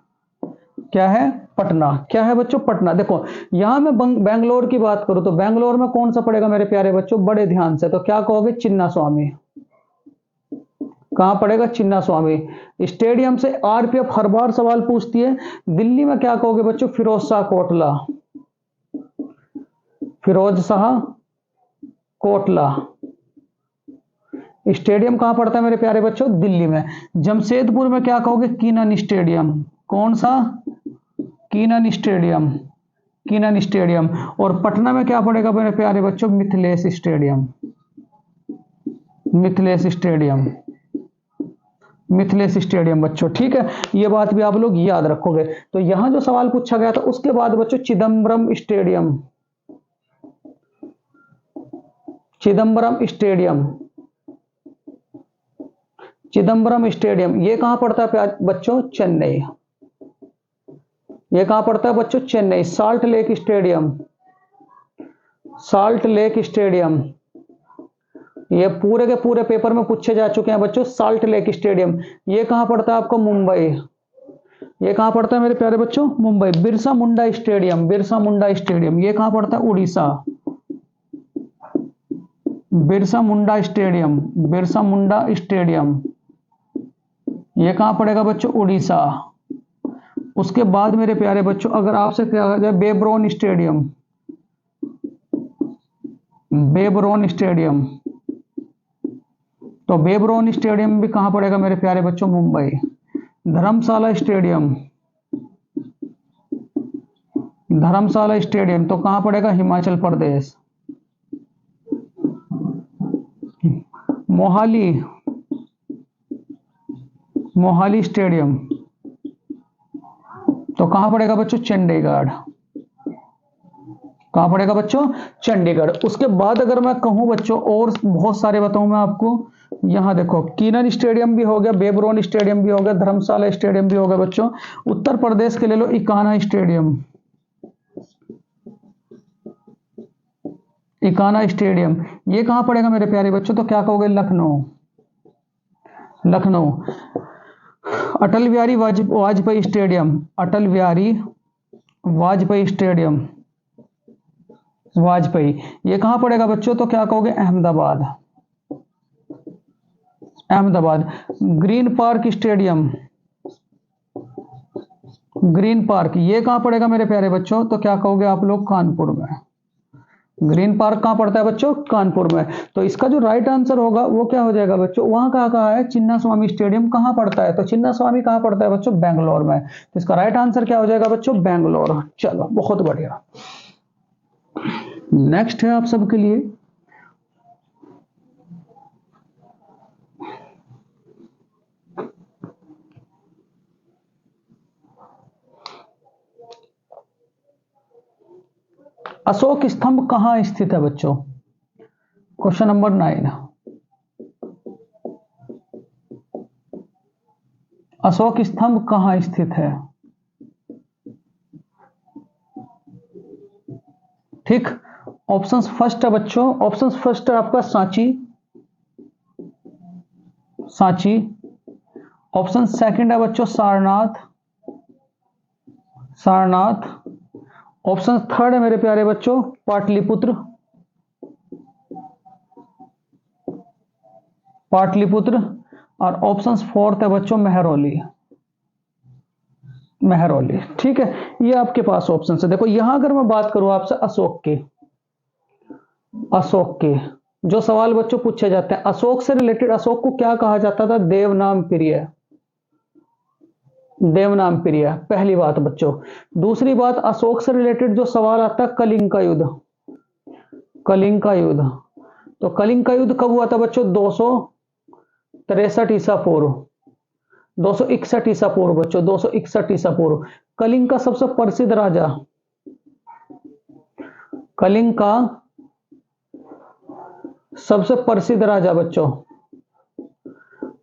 क्या है? पटना। क्या है बच्चों? पटना। देखो यहां मैं बेंगलोर की बात करूं तो बेंगलोर में कौन सा पड़ेगा मेरे प्यारे बच्चों? बड़े ध्यान से, तो क्या कहोगे? चिन्ना स्वामी। कहां पड़ेगा? चिन्ना स्वामी स्टेडियम से आरपीएफ हर बार सवाल पूछती है। दिल्ली में क्या कहोगे बच्चों? फिरोज शाह कोटला स्टेडियम कहां पड़ता है मेरे प्यारे बच्चों? दिल्ली में। जमशेदपुर में क्या कहोगे? Keenan stadium. कौन सा? Keenan stadium. और पटना में क्या पड़ेगा मेरे प्यारे बच्चों? मिथिलेश स्टेडियम बच्चों। ठीक है, ये बात भी आप लोग याद रखोगे। तो यहां जो सवाल पूछा गया था उसके बाद बच्चों चिदम्बरम स्टेडियम ये कहां पड़ता है बच्चों? चेन्नई। ये कहां पड़ता है बच्चों? चेन्नई। साल्ट लेक स्टेडियम ये पूरे के पूरे पेपर में पूछे जा चुके हैं बच्चों। साल्ट लेक स्टेडियम ये कहां पड़ता है आपको? मुंबई। ये कहां पड़ता है मेरे प्यारे बच्चों? मुंबई। बिरसा मुंडा स्टेडियम ये कहां पड़ता है? उड़ीसा। बिरसा मुंडा स्टेडियम ये कहां पड़ेगा बच्चों? उड़ीसा। उसके बाद मेरे प्यारे बच्चों अगर आपसे क्या हो जाए बेब्रोन स्टेडियम, तो बेब्रोन स्टेडियम भी कहां पड़ेगा मेरे प्यारे बच्चों? मुंबई। धर्मशाला स्टेडियम तो कहां पड़ेगा? हिमाचल प्रदेश। मोहाली स्टेडियम तो कहां पड़ेगा बच्चों? चंडीगढ़। कहां पड़ेगा बच्चों? चंडीगढ़। उसके बाद अगर मैं कहूं बच्चों और बहुत सारे बताऊं मैं आपको, यहां देखो कीनन स्टेडियम भी हो गया, बेब्रोन स्टेडियम भी हो गया, धर्मशाला स्टेडियम भी हो गया बच्चों। उत्तर प्रदेश के ले लो इकाना स्टेडियम ये कहां पड़ेगा मेरे प्यारे बच्चों? तो क्या कहोगे? लखनऊ। अटल बिहारी वाजपेयी स्टेडियम ये कहां पड़ेगा बच्चों? तो क्या कहोगे? अहमदाबाद। ग्रीन पार्क ये कहां पड़ेगा मेरे प्यारे बच्चों? तो क्या कहोगे आप लोग? कानपुर में। ग्रीन पार्क कहां पड़ता है बच्चों? कानपुर में। तो इसका जो राइट आंसर होगा वो क्या हो जाएगा बच्चों? वहां कहा है चिन्ना स्वामी स्टेडियम कहां पड़ता है? तो चिन्ना स्वामी कहां पड़ता है बच्चों? बेंगलोर में। तो इसका राइट आंसर क्या हो जाएगा बच्चों? बेंगलोर। चलो बहुत बढ़िया। नेक्स्ट है आप सबके लिए अशोक स्तंभ कहाँ स्थित है बच्चों? Question number 9। अशोक स्तंभ कहाँ स्थित है? ठीक, ऑप्शंस फर्स्ट है बच्चों, ऑप्शंस फर्स्ट है आपका सांची, सांची। ऑप्शन सेकंड है बच्चों सारनाथ, सारनाथ। ऑप्शन थर्ड है मेरे प्यारे बच्चों पाटलिपुत्र, पाटलिपुत्र। और ऑप्शन फोर्थ है बच्चों मेहरौली, मेहरौली। ठीक है, ये आपके पास ऑप्शन है। देखो यहां अगर मैं बात करूं आपसे अशोक के, अशोक के जो सवाल बच्चों पूछे जाते हैं, अशोक से रिलेटेड अशोक को क्या कहा जाता था? देवनाम प्रिय, देवनाम प्रिय, पहली बात बच्चों। दूसरी बात, अशोक से रिलेटेड जो सवाल आता है कलिंग का युद्ध, कलिंग का युद्ध। तो कलिंग का युद्ध कब हुआ था बच्चों? 263 ईसा पूर्व, 261 ईसा पूर्व बच्चों, 261 ईसा पूर्व। कलिंग का सबसे प्रसिद्ध राजा, कलिंग का सबसे प्रसिद्ध राजा बच्चों,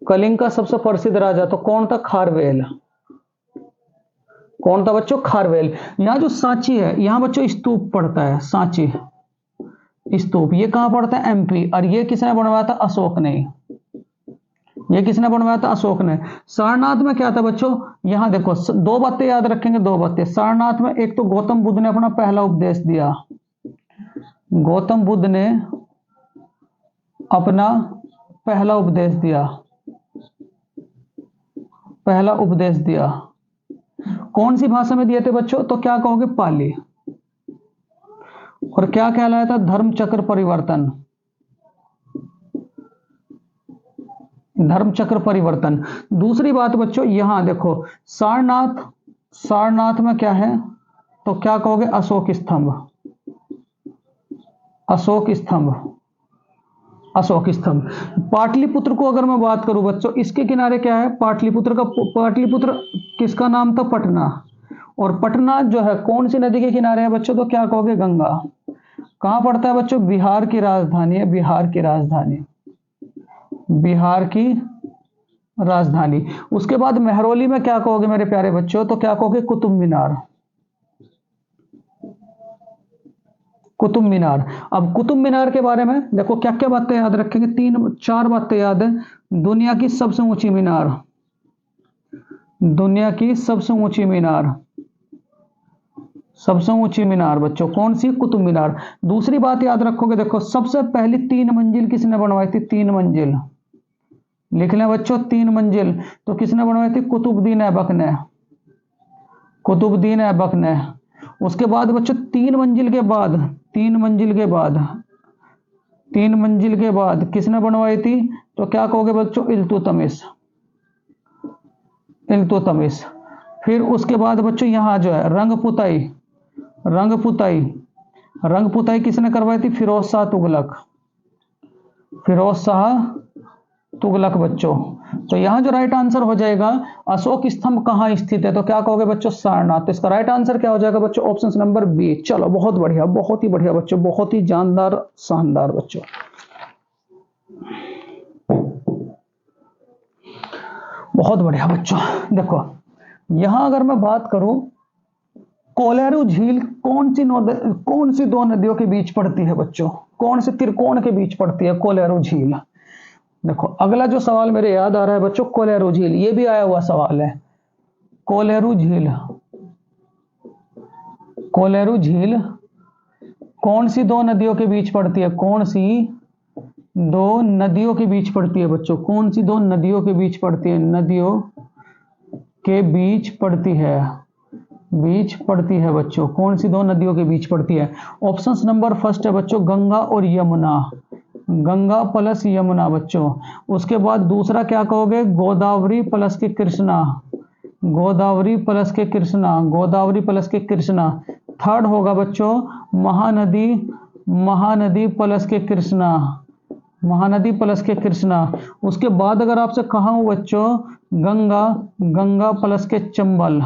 कलिंग का सबसे प्रसिद्ध राजा तो कौन था? खारवेल। कौन था बच्चों? खारवेल। यहां जो सांची है, यहां बच्चों स्तूप पड़ता है, सांची स्तूप, ये कहां पड़ता है? एमपी। और ये किसने बनवाया था? अशोक ने। ये किसने बनवाया था? अशोक ने। सारनाथ में क्या था बच्चों? यहां देखो दो बातें याद रखेंगे, दो बातें सारनाथ में। एक तो गौतम बुद्ध ने अपना पहला उपदेश दिया, गौतम बुद्ध ने अपना पहला उपदेश दिया, पहला उपदेश दिया। कौन सी भाषा में दिए थे बच्चों? तो क्या कहोगे? पाली। और क्या कहलाया था? धर्म चक्र परिवर्तन, धर्म चक्र परिवर्तन। दूसरी बात बच्चों यहां देखो सारनाथ, सारनाथ में क्या है? तो क्या कहोगे? अशोक स्तंभ, अशोक स्तंभ, अशोक स्तंभ। पाटलिपुत्र को अगर मैं बात करूं बच्चों, इसके किनारे क्या है? पाटलिपुत्र का, पाटलिपुत्र किसका नाम था? पटना। और पटना जो है कौन सी नदी के किनारे है बच्चों? तो क्या कहोगे? गंगा। कहां पड़ता है बच्चों? बिहार की राजधानी है, बिहार की राजधानी, बिहार की राजधानी। उसके बाद मेहरौली में क्या कहोगे मेरे प्यारे बच्चों? तो क्या कहोगे? कुतुब मीनार, कुतुब मीनार। अब कुतुब मीनार के बारे में देखो क्या क्या बातें याद रखेंगे, तीन चार बातें याद है। दुनिया की सबसे ऊंची मीनार, दुनिया की सबसे ऊंची मीनार, सबसे ऊंची मीनार बच्चों कौन सी? कुतुब मीनार। दूसरी बात याद रखोगे, देखो सबसे पहली 3 मंजिल किसने बनवाई थी? 3 मंजिल लिख लें बच्चों, 3 मंजिल तो किसने बनवाई थी? कुतुबुद्दीन ऐबक ने, कुतुबुद्दीन ऐबक ने। उसके बाद बच्चों 3 मंजिल के बाद, 3 मंजिल के बाद, 3 मंजिल के बाद किसने बनवाई थी? तो क्या कहोगे बच्चों? इल्तुतमिश, इल्तुतमिश। फिर उसके बाद बच्चों यहां जो है रंगपुताई, रंगपुताई, रंगपुताई किसने करवाई थी? फिरोज शाह तुगलक, फिरोज शाह तुगलक बच्चों। तो यहां जो राइट आंसर हो जाएगा, अशोक स्तंभ कहां स्थित है? तो क्या कहोगे बच्चों? सारनाथ। तो इसका राइट आंसर क्या हो जाएगा बच्चों? Option number B. चलो बहुत बढ़िया, बहुत ही बढ़िया बच्चों, बहुत ही जानदार शानदार बच्चों। बहुत बढ़िया बच्चों। देखो यहां अगर मैं बात करूं, कोलेरू झील कौन सी दो नदियों के बीच पड़ती है बच्चों? कौन से त्रिकोण के बीच पड़ती है कोलेरू झील? देखो अगला जो सवाल मेरे याद आ रहा है बच्चों, कोलेरू झील, ये भी आया हुआ सवाल है। कोलेरू झील, कोलेरू झील कौन सी दो नदियों के बीच पड़ती है? कौन सी दो नदियों के बीच पड़ती है बच्चों? कौन सी दो नदियों के बीच पड़ती है? नदियों के बीच पड़ती है, बीच पड़ती है बच्चों। कौन सी दो नदियों के बीच पड़ती है? ऑप्शन नंबर फर्स्ट है बच्चों गंगा और यमुना, गंगा प्लस यमुना बच्चों। उसके बाद दूसरा क्या कहोगे? गोदावरी प्लस के कृष्णा, गोदावरी प्लस के कृष्णा, गोदावरी प्लस के कृष्णा। थर्ड होगा बच्चों महानदी, महानदी प्लस के कृष्णा, महानदी प्लस के कृष्णा। उसके बाद अगर आपसे कहा हूं बच्चों गंगा, गंगा प्लस के चंबल,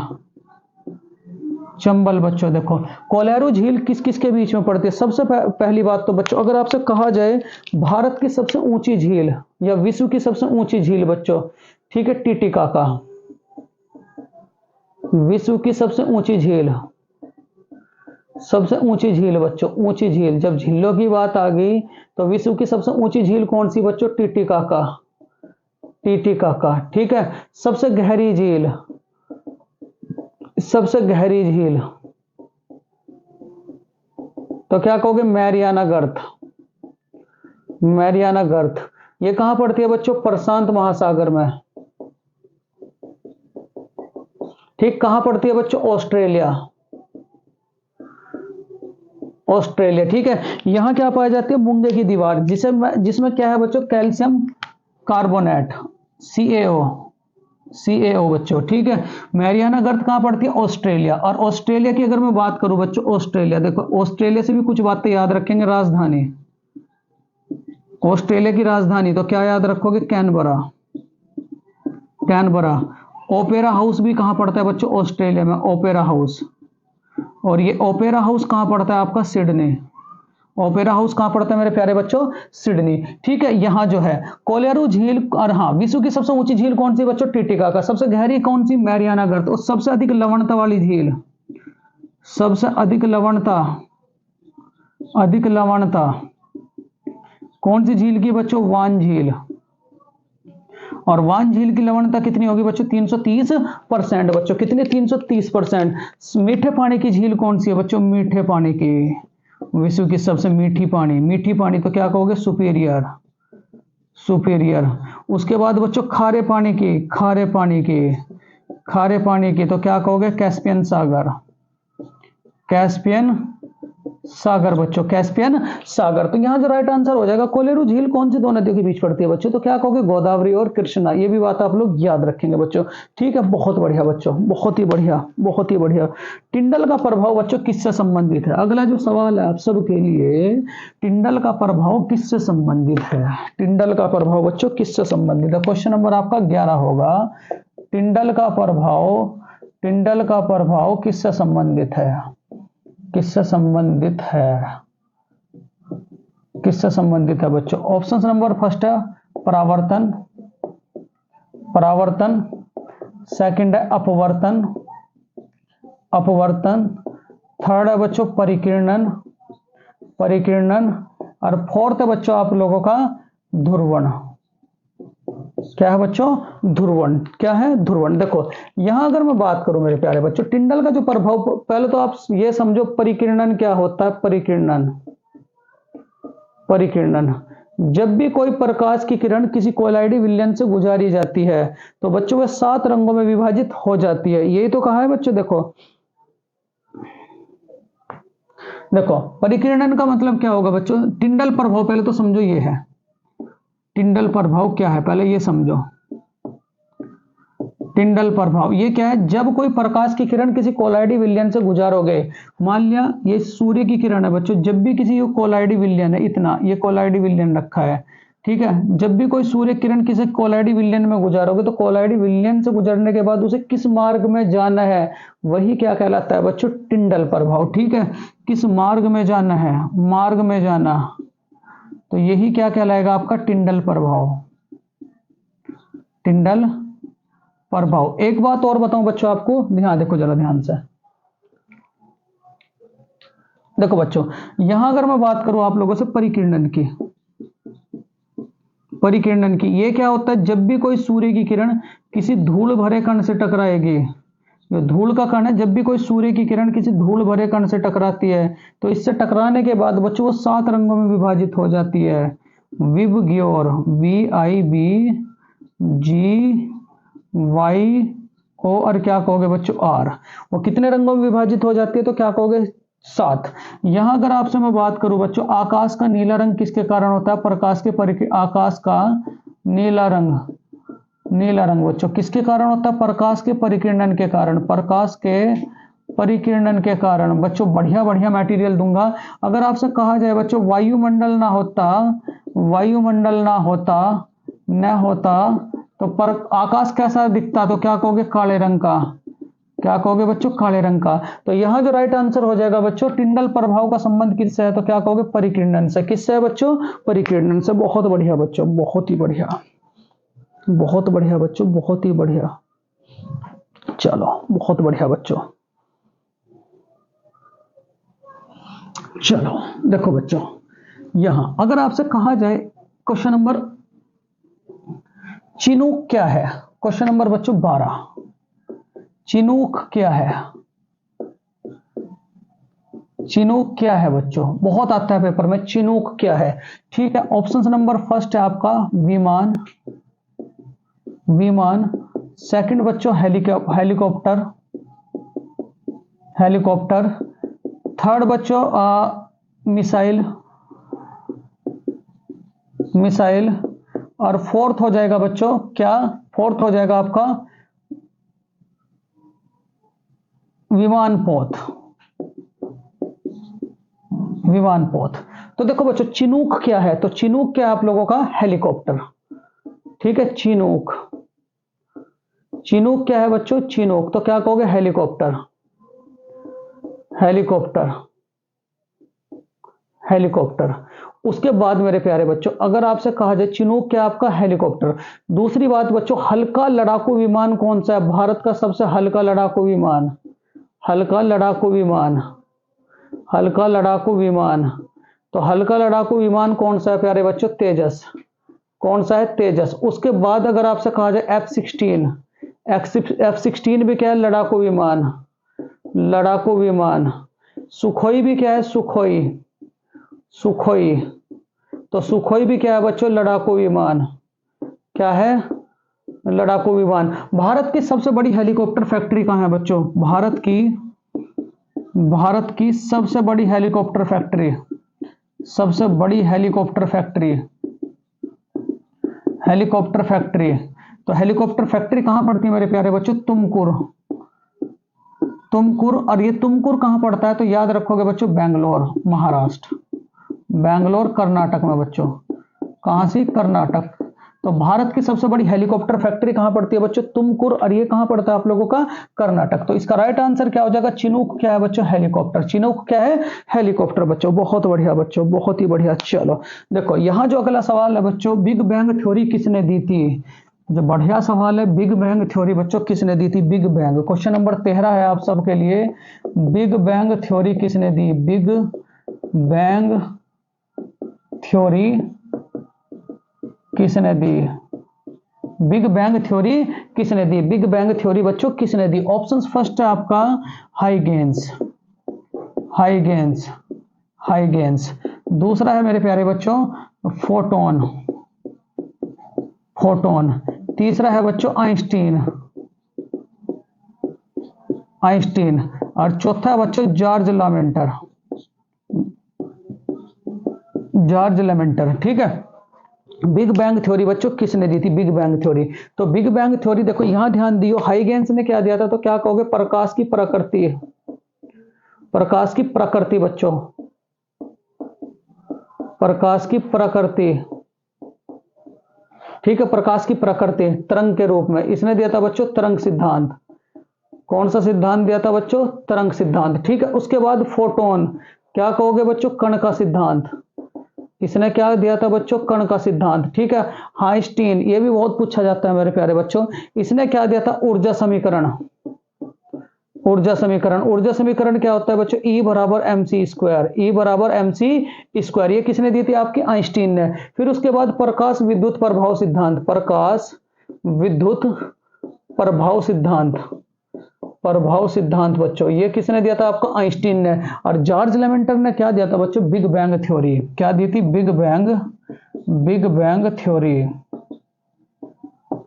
चंबल बच्चों। देखो कोलेरू झील किस किस के बीच में पड़ती है? सबसे पहली बात तो बच्चों अगर आपसे कहा जाए भारत की सबसे ऊंची झील या विश्व की सबसे ऊंची झील बच्चों, ठीक है, टिटिकाका। विश्व की सबसे ऊंची झील, सबसे ऊंची झील बच्चों, ऊंची झील। जब झीलों की बात आ गई तो विश्व की सबसे ऊंची झील कौन सी बच्चों? टिटिकाका, टिटिकाका, ठीक है। सबसे गहरी झील, सबसे गहरी झील तो क्या कहोगे? मैरियाना गर्त, मैरियाना गर्त। ये कहां पड़ती है बच्चों? प्रशांत महासागर में, ठीक। कहां पड़ती है बच्चों? ऑस्ट्रेलिया, ऑस्ट्रेलिया, ठीक है। यहां क्या पाई जाती है? मूंगे की दीवार, जिसमें क्या है बच्चों? कैल्शियम कार्बोनेट, CaO, CaO बच्चों, ठीक है। मैरियाना गर्त कहां पड़ती है? ऑस्ट्रेलिया। और ऑस्ट्रेलिया की अगर मैं बात करूं बच्चों, ऑस्ट्रेलिया, देखो ऑस्ट्रेलिया से भी कुछ बातें याद रखेंगे। राजधानी, ऑस्ट्रेलिया की राजधानी तो क्या याद रखोगे? Canberra, Canberra. ओपेरा हाउस भी कहां पड़ता है बच्चों? ऑस्ट्रेलिया में, ओपेरा हाउस। और ये ओपेरा हाउस कहां पड़ता है आपका? सिडनी। ओपेरा हाउस कहां पड़ता है मेरे प्यारे बच्चों? सिडनी, ठीक है। यहां जो है कोलेरू झील, और हाँ, विश्व की सबसे ऊंची झील कौन सी बच्चों? टिटिकाका। सबसे गहरी कौन सी? मैरियाना गर्त। और सबसे अधिक लवणता वाली झील, सबसे अधिक लवणता, अधिक लवणता कौन सी झील की बच्चों? वान झील। और वान झील की लवणता कितनी होगी बच्चों? 330% बच्चों। कितने? 330%। मीठे पानी की झील कौन सी है बच्चों? मीठे पानी की, विश्व की सबसे मीठी पानी, मीठी पानी तो क्या कहोगे? Superior, superior. उसके बाद बच्चों खारे पानी की, खारे पानी की, खारे पानी की तो क्या कहोगे? कैस्पियन सागर, कैस्पियन सागर बच्चों, कैस्पियन सागर। तो यहां जो राइट आंसर हो जाएगा, कोलेरू झील कौन सी दो नदियों के बीच पड़ती है बच्चों? तो क्या कहोगे? गोदावरी और कृष्णा। ये भी बात आप लोग याद रखेंगे बच्चों, ठीक है। बहुत बढ़िया बच्चों, बहुत ही बढ़िया, बहुत ही बढ़िया। टिंडल का प्रभाव बच्चों किससे संबंधित है? अगला जो सवाल है आप सबके लिए, टिंडल का प्रभाव किससे संबंधित है? टिंडल का प्रभाव बच्चों किससे संबंधित है? क्वेश्चन नंबर आपका 11 होगा। टिंडल का प्रभाव, टिंडल का प्रभाव किससे संबंधित है? किससे संबंधित है? किससे संबंधित है बच्चों? ऑप्शन नंबर फर्स्ट है परावर्तन, परावर्तन। सेकंड है अपवर्तन, अपवर्तन। थर्ड है बच्चों परिकिरणन, परिकिरणन। और फोर्थ है बच्चों आप लोगों का ध्रुवण। क्या है बच्चों? ध्रुवण। क्या है? ध्रुवण। देखो यहां अगर मैं बात करूं मेरे प्यारे बच्चों, टिंडल का जो प्रभाव, पहले तो आप ये समझो परिकिरणन क्या होता है? परिकिरणन, परिकिरणन जब भी कोई प्रकाश की किरण किसी कोलाइडी विलयन से गुजारी जाती है तो बच्चों वह 7 रंगों में विभाजित हो जाती है। यही तो कहा है बच्चों। देखो, देखो परिकिरणन का मतलब क्या होगा बच्चों? टिंडल प्रभाव पहले तो समझो ये है। टिंडल प्रभाव क्या है पहले ये समझो। टिंडल प्रभाव ये क्या है? जब कोई प्रकाश की किरण किसी कोलाइडी विलयन से गुजारोगे, मान लिया ये सूर्य की किरण है बच्चों, जब भी किसी कोलाइडी विलयन है, इतना ये कोलाइडी विलयन रखा है, ठीक है। जब भी कोई सूर्य किरण किसी कोलाइडी विलयन में गुजारोगे तो कोलाइडी विलयन से गुजरने के बाद उसे किस मार्ग में जाना है, वही क्या कहलाता है बच्चों? टिंडल प्रभाव, ठीक है। किस मार्ग में जाना है? मार्ग में जाना, तो यही क्या कहलाएगा आपका? टिंडल प्रभाव, टिंडल प्रभाव। एक बात और बताऊं बच्चों आपको, ध्यान देखो जरा ध्यान से। देखो बच्चों यहां अगर मैं बात करूं आप लोगों से परिकिरणन की, परिकिरणन की, ये क्या होता है? जब भी कोई सूर्य की किरण किसी धूल भरे कण से टकराएगी, जो धूल का कण है, जब भी कोई सूर्य की किरण किसी धूल भरे कण से टकराती है तो इससे टकराने के बाद बच्चों वो 7 रंगों में विभाजित हो जाती है। विबग्योर, VIBGYO, और क्या कहोगे बच्चों? R। वो कितने रंगों में विभाजित हो जाती है? तो क्या कहोगे? 7। यहां अगर आपसे मैं बात करूं बच्चों, आकाश का नीला रंग किसके कारण होता है? प्रकाश के आकाश का नीला रंग, नीला रंग बच्चों किसके कारण होता है? प्रकाश के परिकिरणन के कारण, प्रकाश के परिकिरणन के कारण। बच्चों बढ़िया बढ़िया मटेरियल दूंगा। अगर आपसे कहा जाए बच्चों वायुमंडल ना होता, वायुमंडल ना होता, न होता तो पर आकाश कैसा दिखता? तो क्या कहोगे? काले रंग का। क्या कहोगे बच्चों? काले रंग का। तो यहां जो राइट आंसर हो जाएगा बच्चों, टिंडल प्रभाव का संबंध किससे है? तो क्या कहोगे? परिकिरणन से। किससे है बच्चों? परिकिरणन से। बहुत बढ़िया बच्चों, बहुत ही बढ़िया, बहुत बढ़िया बच्चों, बहुत ही बढ़िया। चलो बहुत बढ़िया बच्चों। चलो देखो बच्चों, यहां अगर आपसे कहा जाए क्वेश्चन नंबर, चिनूक क्या है? क्वेश्चन नंबर बच्चों 12, चिनूक क्या है? चिनूक क्या है बच्चों? बहुत आता है पेपर में, चिनूक क्या है? ठीक है, ऑप्शन नंबर फर्स्ट है आपका विमान, विमान। सेकंड बच्चों हेलीकॉप्टर, हेलीकॉप्टर। थर्ड बच्चों मिसाइल, मिसाइल। और फोर्थ हो जाएगा बच्चों क्या? फोर्थ हो जाएगा आपका विमान पोत, विमान पोत। तो देखो बच्चों, चिनूक क्या है? तो चिनूक क्या है आप लोगों का? हेलीकॉप्टर। ठीक है, चिनूक, चिनूक क्या है बच्चों? चिनूक। तो क्या कहोगे? Helicopter, helicopter, helicopter. उसके बाद मेरे प्यारे बच्चों, अगर आपसे कहा जाए चिनूक क्या आपका? हेलीकॉप्टर। दूसरी बात बच्चों, हल्का लड़ाकू विमान कौन सा है? भारत का सबसे हल्का लड़ाकू विमान, हल्का लड़ाकू विमान, हल्का लड़ाकू विमान। तो हल्का लड़ाकू विमान कौन सा है प्यारे बच्चों? तेजस। कौन सा है? तेजस। उसके बाद अगर आपसे कहा जाए F-16, F-16 भी क्या है? लड़ाकू विमान, लड़ाकू विमान। सुखोई भी क्या है? Sukhoi, Sukhoi. तो सुखोई भी क्या है बच्चों? लड़ाकू विमान। क्या है? लड़ाकू विमान। भारत की सबसे बड़ी हेलीकॉप्टर फैक्ट्री कहां है बच्चों? भारत की, भारत की सबसे बड़ी हेलीकॉप्टर फैक्ट्री, सबसे बड़ी हेलीकॉप्टर फैक्ट्री, हेलीकॉप्टर फैक्ट्री। तो हेलीकॉप्टर फैक्ट्री कहां पड़ती है मेरे प्यारे बच्चों? तुमकुर, तुमकुर। और ये तुमकुर कहां पड़ता है? तो याद रखोगे बच्चों, बेंगलोर, महाराष्ट्र, बेंगलोर कर्नाटक में बच्चों। कहां से? कर्नाटक। तो भारत की सबसे बड़ी हेलीकॉप्टर फैक्ट्री कहां पड़ती है बच्चों? तुमकुर। और ये कहां पड़ता है आप लोगों का? कर्नाटक। तो इसका राइट आंसर क्या हो जाएगा? चिनूक क्या है बच्चों? हेलीकॉप्टर। चिनूक क्या है? हेलीकॉप्टर बच्चों। बहुत बढ़िया बच्चों, बहुत ही बढ़िया। चलो देखो, यहां जो अगला सवाल है बच्चों, बिग बैंग थ्योरी किसने दी थी? जो बढ़िया सवाल है, बिग बैंग थ्योरी बच्चों किसने दी थी? Big bang. क्वेश्चन नंबर 13 है आप सबके लिए, बिग बैंग थ्योरी किसने दी? बिग बैंग थ्योरी किसने दी? बिग बैंग थ्योरी किसने दी? बिग बैंग थ्योरी बच्चों किसने दी? ऑप्शंस फर्स्ट है आपका हाइगेंस, हाइगेंस, हाइगेंस। दूसरा है मेरे प्यारे बच्चों फोटोन, फोटोन। तीसरा है बच्चों आइंस्टीन, आइंस्टीन। और चौथा है बच्चों जॉर्ज लामेंटर, जॉर्ज लेमेंटर। ठीक है, बिग बैंग थ्योरी बच्चों किसने दी थी? Big bang theory. तो बिग बैंग थ्योरी देखो, यहां ध्यान दियो, हाइगेंस ने क्या दिया था? तो क्या कहोगे? प्रकाश की प्रकृति, प्रकाश की प्रकृति बच्चों, प्रकाश की प्रकृति। ठीक है, प्रकाश की प्रकृति तरंग के रूप में। इसने दिया था बच्चों तरंग सिद्धांत। कौन सा सिद्धांत दिया था बच्चों? तरंग सिद्धांत। ठीक है, उसके बाद फोटोन, क्या कहोगे बच्चों? कण का सिद्धांत। इसने क्या दिया था बच्चों? कण का सिद्धांत। ठीक है, आइंस्टीन, ये भी बहुत पूछा जाता है मेरे प्यारे बच्चों, इसने क्या दिया था? ऊर्जा समीकरण, ऊर्जा समीकरण। ऊर्जा समीकरण क्या होता है बच्चों? E बराबर एम सी स्क्वायर, ई बराबर एम सी स्क्वायर। ये किसने दी थी? आपकी आइंस्टीन ने। फिर उसके बाद प्रकाश विद्युत प्रभाव सिद्धांत, प्रकाश विद्युत प्रभाव सिद्धांत, प्रभाव सिद्धांत बच्चों, ये किसने दिया था? आपको आइंस्टीन ने। और जॉर्ज लेमेंटर ने क्या दिया था बच्चों? Big bang theory. क्या दी थी? Big bang, big bang theory,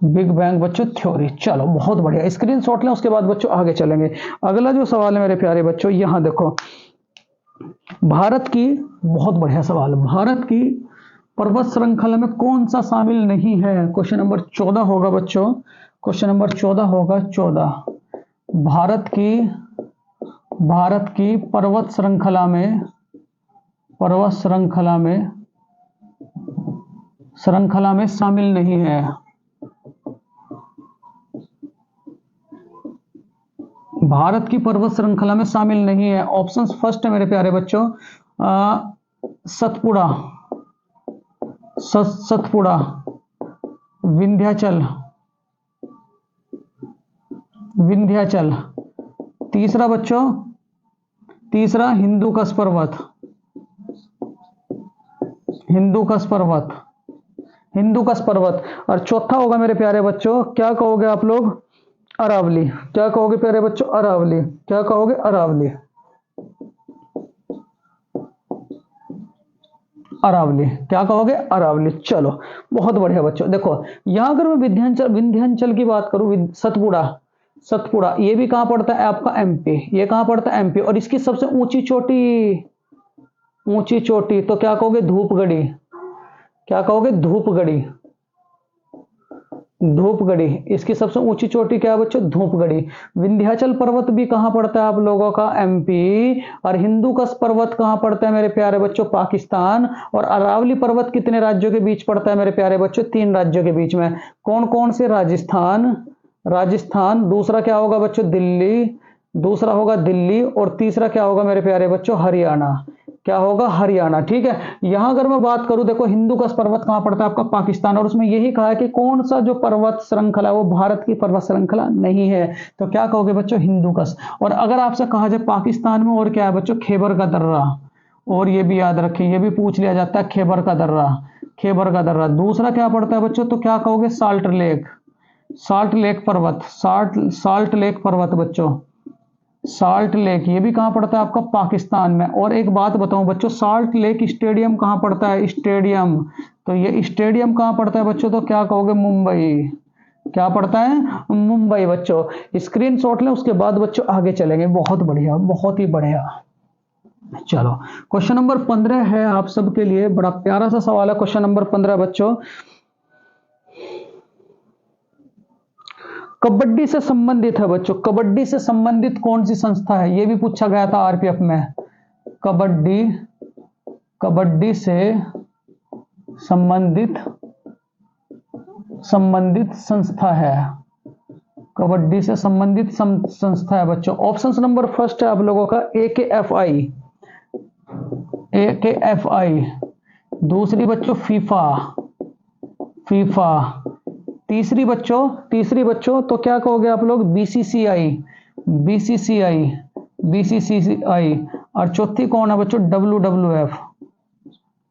big bang बच्चों थ्योरी। चलो बहुत बढ़िया, स्क्रीनशॉट लें, उसके बाद बच्चों आगे चलेंगे। अगला जो सवाल है मेरे प्यारे बच्चों, यहां देखो, भारत की, बहुत बढ़िया सवाल, भारत की पर्वत श्रृंखला में कौन सा शामिल नहीं है? क्वेश्चन नंबर 14 होगा बच्चों, क्वेश्चन नंबर 14 होगा, 14। भारत की, भारत की पर्वत श्रृंखला में, पर्वत श्रृंखला में, श्रृंखला में शामिल नहीं है। भारत की पर्वत श्रृंखला में शामिल नहीं है। ऑप्शन फर्स्ट है मेरे प्यारे बच्चों सतपुड़ा, सतपुड़ा, विंध्याचल, विंध्याचल। तीसरा बच्चों, तीसरा हिंदूकुश पर्वत, हिंदूकुश पर्वत, हिंदूकुश पर्वत। और चौथा होगा मेरे प्यारे बच्चों, क्या कहोगे आप लोग, अरावली। क्या कहोगे प्यारे बच्चों, अरावली। क्या कहोगे, अरावली, अरावली। क्या कहोगे, अरावली। चलो बहुत बढ़िया बच्चों। देखो यहां अगर मैं विंध्याचल, विंध्याचल की बात करूं, सतपुड़ा, सतपुड़ा ये भी कहां पड़ता है आपका, एमपी। ये कहां पड़ता है, एमपी। और इसकी सबसे ऊंची चोटी, ऊंची चोटी तो क्या कहोगे, धूपगढ़ी। क्या कहोगे, धूपगढ़ी, धूपगढ़ी। इसकी सबसे ऊंची चोटी क्या है बच्चों, धूपगढ़ी। विंध्याचल पर्वत भी कहां पड़ता है आप लोगों का, एमपी। और हिंदूकुश पर्वत कहां पड़ता है मेरे प्यारे बच्चों, पाकिस्तान। और अरावली पर्वत कितने राज्यों के बीच पड़ता है मेरे प्यारे बच्चों, 3 राज्यों के बीच में। कौन कौन से, राजस्थान, राजस्थान। दूसरा क्या होगा बच्चों, दिल्ली। दूसरा होगा दिल्ली। और तीसरा क्या होगा मेरे प्यारे बच्चों, हरियाणा। क्या होगा, हरियाणा। ठीक है। यहां अगर मैं बात करूं, देखो हिंदूकुश पर्वत कहां पड़ता है आपका, पाकिस्तान। और उसमें यही कहा है कि कौन सा जो पर्वत श्रृंखला वो भारत की पर्वत श्रृंखला नहीं है। तो क्या कहोगे बच्चों, हिंदूकुश। और अगर आपसे कहा जाए पाकिस्तान में और क्या है बच्चों, खैबर का दर्रा। और ये भी याद रखें, ये भी पूछ लिया जाता है, खैबर का दर्रा, खैबर का दर्रा। दूसरा क्या पड़ता है बच्चों, तो क्या कहोगे, साल्ट लेक, साल्ट लेक पर्वत, साल्ट लेक पर्वत बच्चों, साल्ट लेक। ये भी कहां पड़ता है आपका, पाकिस्तान में। और एक बात बताऊं बच्चों, साल्ट लेक स्टेडियम कहां पड़ता है, स्टेडियम। तो ये स्टेडियम कहां पड़ता है बच्चों, तो क्या कहोगे, मुंबई। क्या पड़ता है, मुंबई बच्चों। स्क्रीनशॉट लें, उसके बाद बच्चों आगे चलेंगे। बहुत बढ़िया, बहुत ही बढ़िया। चलो क्वेश्चन नंबर 15 है आप सबके लिए, बड़ा प्यारा सा सवाल है क्वेश्चन नंबर 15 बच्चों। कबड्डी से संबंधित है बच्चों, कबड्डी से संबंधित कौन सी संस्था है, यह भी पूछा गया था आरपीएफ में। कबड्डी, कबड्डी से संबंधित, संबंधित संस्था है। कबड्डी से संबंधित संस्था है बच्चों। ऑप्शन नंबर फर्स्ट है आप लोगों का AKFI, AKFI। दूसरी बच्चों फीफा, फीफा। तीसरी बच्चों, तीसरी बच्चों तो क्या कहोगे आप लोग, BCCI, BCCI, BCCI। और चौथी कौन है बच्चों, WWF,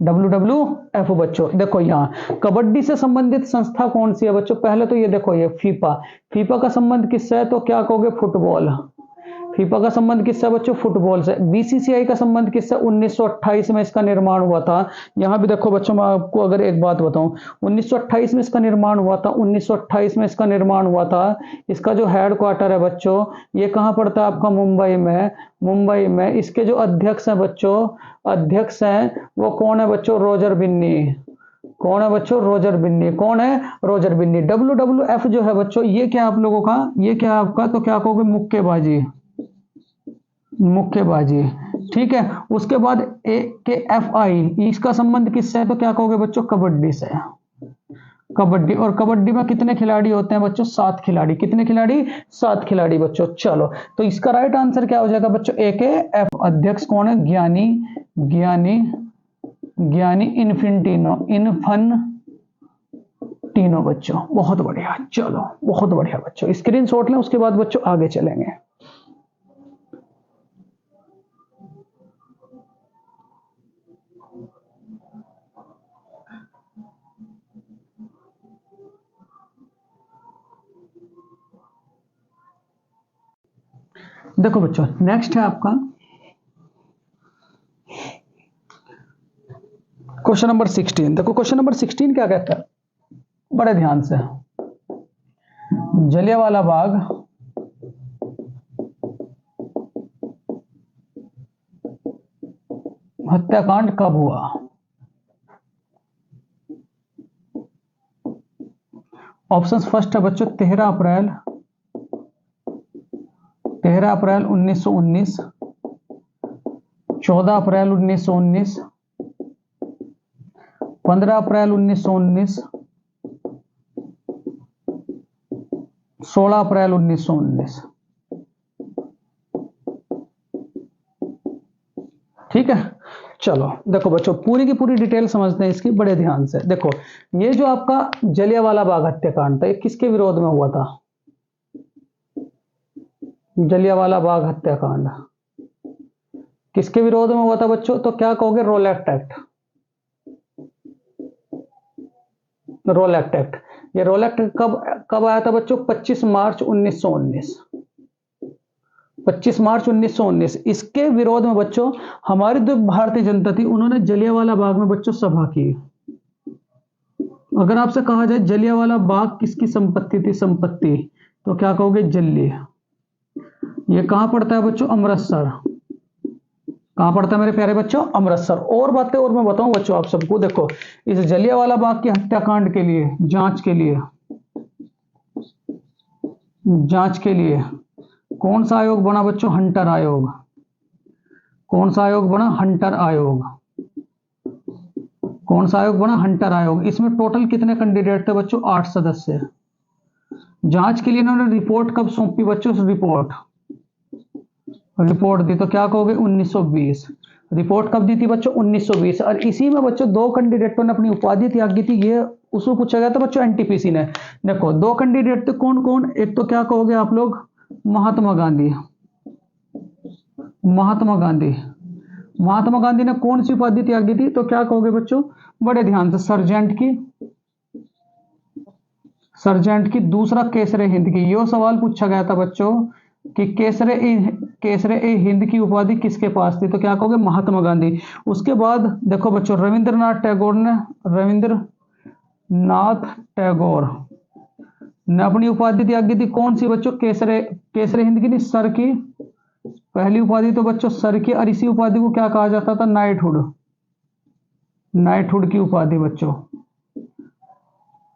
WWF बच्चों। देखो यहाँ कबड्डी से संबंधित संस्था कौन सी है बच्चों, पहले तो ये देखो, ये फीफा। फीफा का संबंध किससे है, तो क्या कहोगे, फुटबॉल। फीफा का संबंध किससे बच्चों, फुटबॉल से। बीसीसीआई का संबंध किससे, 1928 में इसका निर्माण हुआ था। यहां भी देखो बच्चों, मैं आपको अगर एक बात बताऊं, 1928 में इसका निर्माण हुआ था, 1928 में इसका निर्माण हुआ था। इसका जो हेड क्वार्टर है बच्चों, ये कहां पड़ता है आपका, मुंबई में, मुंबई में। इसके जो अध्यक्ष हैं बच्चों, अध्यक्ष हैं वो कौन है बच्चों, रोजर बिन्नी। कौन है बच्चों, रोजर बिन्नी। कौन है, रोजर बिन्नी। WWF जो है बच्चों, ये क्या आप लोगों का, ये क्या आपका, तो क्या कहोगे, मुक्केबाजी, मुक्केबाजी। ठीक है। उसके बाद AKFI, इसका संबंध किससे है, तो क्या कहोगे बच्चों, कबड्डी से, कबड्डी। और कबड्डी में कितने खिलाड़ी होते हैं बच्चों, 7 खिलाड़ी। कितने खिलाड़ी, 7 खिलाड़ी बच्चों। चलो तो इसका राइट आंसर क्या हो जाएगा बच्चों, AKF। अध्यक्ष कौन है, ज्ञानी, ज्ञानी, ज्ञानी इन्फेंटिनो, इन्फेंटिनो बच्चों। बहुत बढ़िया, चलो बहुत बढ़िया बच्चों। स्क्रीनशॉट लें, उसके बाद बच्चों आगे चलेंगे। देखो बच्चों, नेक्स्ट है आपका क्वेश्चन नंबर 16। देखो क्वेश्चन नंबर 16 क्या कहता है, बड़े ध्यान से। जलियांवाला बाग हत्याकांड कब हुआ। ऑप्शन फर्स्ट है बच्चों 13 अप्रैल, 13 अप्रैल 1919, 14 अप्रैल 1919, 15 अप्रैल 1919, 16 अप्रैल 1919। ठीक है। चलो देखो बच्चों, पूरी की पूरी डिटेल समझते हैं इसकी बड़े ध्यान से। देखो, ये जो आपका जलियांवाला बाग हत्याकांड था, ये किसके विरोध में हुआ था? जलियांवाला बाग हत्याकांड किसके विरोध में हुआ था बच्चों? तो क्या कहोगे? Rowlatt Act. Rowlatt Act. ये रोलेट एक्ट कब कब आया था बच्चों? 25 मार्च 1919। 25 मार्च 1919। इसके विरोध में बच्चों हमारी जो भारतीय जनता थी, उन्होंने जलियांवाला बाग में बच्चों सभा की। अगर आपसे कहा जाए जलियांवाला बाग किसकी संपत्ति थी? संपत्ति, तो क्या कहोगे? जल्ली। ये कहां पड़ता है बच्चों? अमृतसर। कहां पड़ता है मेरे प्यारे बच्चों? अमृतसर। और बातें और मैं बताऊं बच्चों आप सबको। देखो, इस जलियांवाला बाग की हत्याकांड के लिए जांच के लिए कौन सा आयोग बना बच्चों? हंटर आयोग। कौन सा आयोग बना? हंटर आयोग। कौन सा आयोग बना? हंटर आयोग। इसमें टोटल कितने कैंडिडेट थे बच्चों? 8 सदस्य। जांच के लिए इन्होंने रिपोर्ट कब सौंपी बच्चों? रिपोर्ट दी, तो क्या कहोगे? 1920। रिपोर्ट कब दी थी बच्चों? 1920। और इसी में बच्चों 2 कैंडिडेटों ने अपनी उपाधि त्यागी थी। ये उसमें पूछा गया था बच्चों एनटीपीसी ने। देखो, 2 कैंडिडेट थे, कौन कौन? एक तो क्या कहोगे आप लोग? महात्मा गांधी। महात्मा गांधी। महात्मा गांधी ने कौन सी उपाधि त्यागी थी? तो क्या कहोगे बच्चों? बड़े ध्यान से, सर्जेंट की। दूसरा केसरे हिंद की। यो सवाल पूछा गया था बच्चों कि केसरे ए हिंद की उपाधि किसके पास थी? तो क्या कहोगे? महात्मा गांधी। उसके बाद देखो बच्चों, रविंद्रनाथ टैगोर ने अपनी उपाधि त्यागी थी। कौन सी बच्चों? केसरे हिंद की नहीं, सर की। पहली उपाधि तो बच्चों सर की, और इसी उपाधि को क्या कहा जाता था? नाइटहुड की उपाधि बच्चों।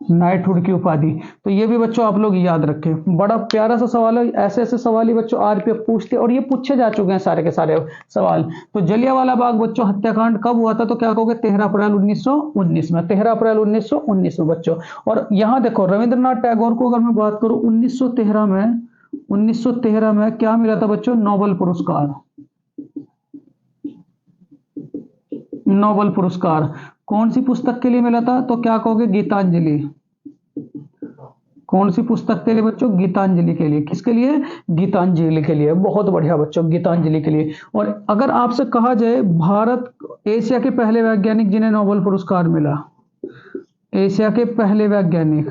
नाइटहुड की उपाधि। तो ये भी बच्चों आप लोग याद रखें। बड़ा प्यारा सा सवाल है। ऐसे ऐसे सवाल ही बच्चों आरपीएफ पूछते, और ये पूछे जा चुके हैं सारे के सारे सवाल। तो जलियांवाला बाग बच्चों हत्याकांड कब हुआ था? तो क्या कहोगे? 13 अप्रैल 1919 में। 13 अप्रैल 1919 में बच्चों। और यहां देखो, रविंद्रनाथ टैगोर को अगर मैं बात करूं, 1913 में क्या मिला था बच्चों? नोबेल पुरस्कार। नोबेल पुरस्कार कौन सी पुस्तक के लिए मिला था? तो क्या कहोगे? गीतांजलि। कौन सी पुस्तक के लिए बच्चों? गीतांजलि के लिए। किसके लिए? गीतांजलि के लिए। बहुत बढ़िया बच्चों, गीतांजलि के लिए। और अगर आपसे कहा जाए भारत एशिया के पहले वैज्ञानिक जिन्हें नोबेल पुरस्कार मिला, एशिया के पहले वैज्ञानिक,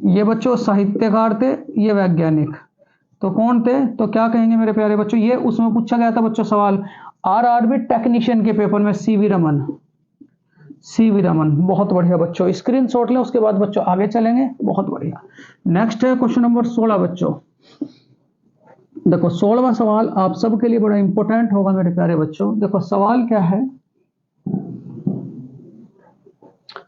ये बच्चों साहित्यकार थे, ये वैज्ञानिक, तो कौन थे? तो क्या कहेंगे मेरे प्यारे बच्चों? ये उसमें पूछा गया था बच्चों सवाल आरआरबी टेक्नीशियन के पेपर में। सीवी रमन। बहुत बढ़िया बच्चों, स्क्रीनशॉट लें, उसके बाद बच्चों आगे चलेंगे। बहुत बढ़िया। नेक्स्ट है क्वेश्चन नंबर 16 बच्चों। देखो, 16वां सवाल आप सबके लिए बड़ा इंपॉर्टेंट होगा मेरे प्यारे बच्चों। देखो सवाल क्या है?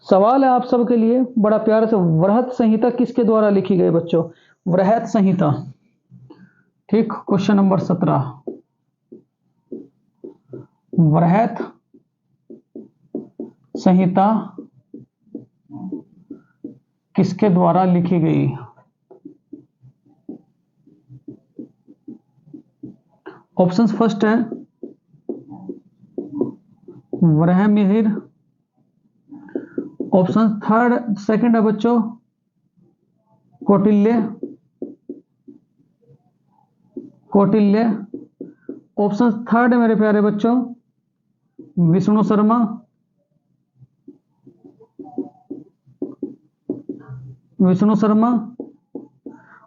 सवाल है आप सबके लिए बड़ा प्यारा से, वृहत संहिता किसके द्वारा लिखी गई बच्चों? वृहत संहिता। ठीक, क्वेश्चन नंबर 17। वृहत संहिता किसके द्वारा लिखी गई? ऑप्शंस फर्स्ट है वराहमिहिर। ऑप्शन थर्ड सेकंड है बच्चों कौटिल्य। ऑप्शन थर्ड है मेरे प्यारे बच्चों विष्णु शर्मा।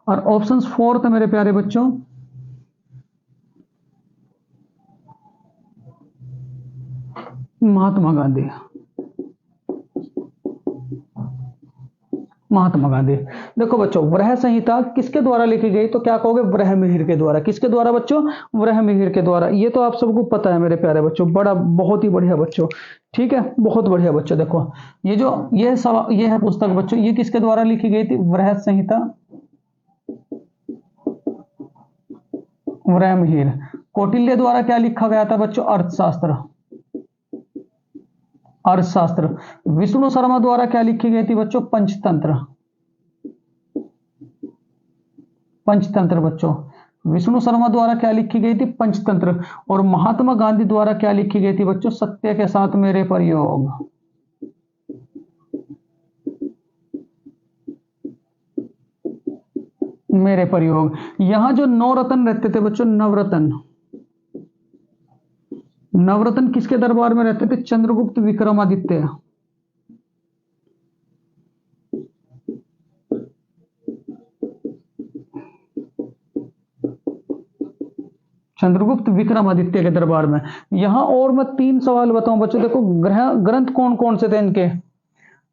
और ऑप्शन फोर्थ है मेरे प्यारे बच्चों महात्मा गांधी। देखो बच्चों, वृहत संहिता किसके द्वारा लिखी गई? तो क्या कहोगे? वराहमिहिर के द्वारा। किसके द्वारा बच्चों? वराहमिहिर के द्वारा। ये तो आप सबको पता है मेरे प्यारे बच्चों। बहुत ही बढ़िया बच्चों। ठीक है, बहुत बढ़िया बच्चों। देखो, ये है पुस्तक बच्चों, ये किसके द्वारा लिखी गई थी? वृहत संहिता वराहमिहिर। कौटिल्य द्वारा क्या लिखा गया था बच्चों? अर्थशास्त्र। विष्णु शर्मा द्वारा क्या लिखी गई थी बच्चों? पंचतंत्र बच्चों। विष्णु शर्मा द्वारा क्या लिखी गई थी? पंचतंत्र। और महात्मा गांधी द्वारा क्या लिखी गई थी बच्चों? सत्य के साथ मेरे प्रयोग। मेरे प्रयोग। यहां जो नवरत्न रहते थे बच्चों, नवरत्न, नवरत्न किसके दरबार में रहते थे? चंद्रगुप्त विक्रमादित्य। चंद्रगुप्त विक्रमादित्य के दरबार में। यहां और मैं तीन सवाल बताऊं बच्चों, देखो ग्रह ग्रंथ कौन कौन से थे इनके?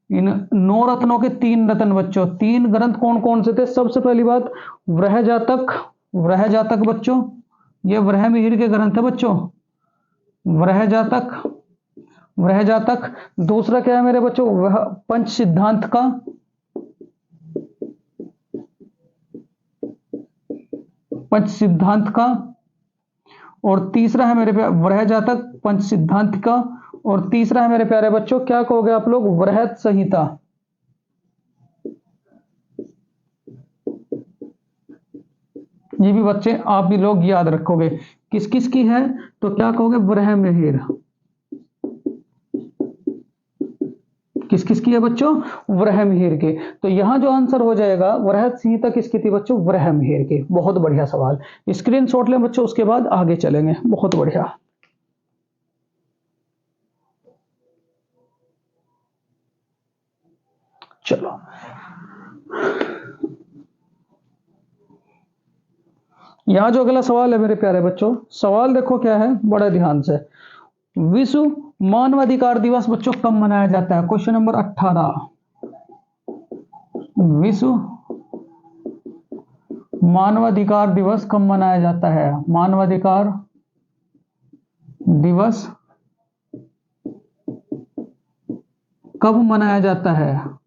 इन नौ रत्नों के तीन रत्न बच्चों, तीन ग्रंथ कौन कौन से थे? सबसे पहली बात वृह जातक, वृह जातक बच्चों, ये वृह मिहिर के ग्रंथ है बच्चों, वृह जातक, वृह जातक। दूसरा क्या है मेरे बच्चों? वह पंच सिद्धांत का, पंच सिद्धांत का। और तीसरा है मेरे प्यारे वृह जातक, पंच सिद्धांत का। और तीसरा है मेरे प्यारे बच्चों, क्या कहोगे आप लोग? वृहत संहिता। ये भी बच्चे आप भी लोग याद रखोगे। किस किस की है? तो क्या कहोगे? वृह मिहिर। किस किस की है बच्चों? वृह मिहिर के। तो यहां जो आंसर हो जाएगा, वृहत संहिता किसकी थी बच्चों? वृह मिहिर के। बहुत बढ़िया सवाल, स्क्रीनशॉट लें बच्चों, उसके बाद आगे चलेंगे। बहुत बढ़िया। चलो, यहां जो अगला सवाल है मेरे प्यारे बच्चों, सवाल देखो क्या है, बड़े ध्यान से। विश्व मानवाधिकार दिवस बच्चों कब मनाया जाता है? Question number 18। विश्व मानवाधिकार दिवस कब मनाया जाता है? मानवाधिकार दिवस कब मनाया जाता है?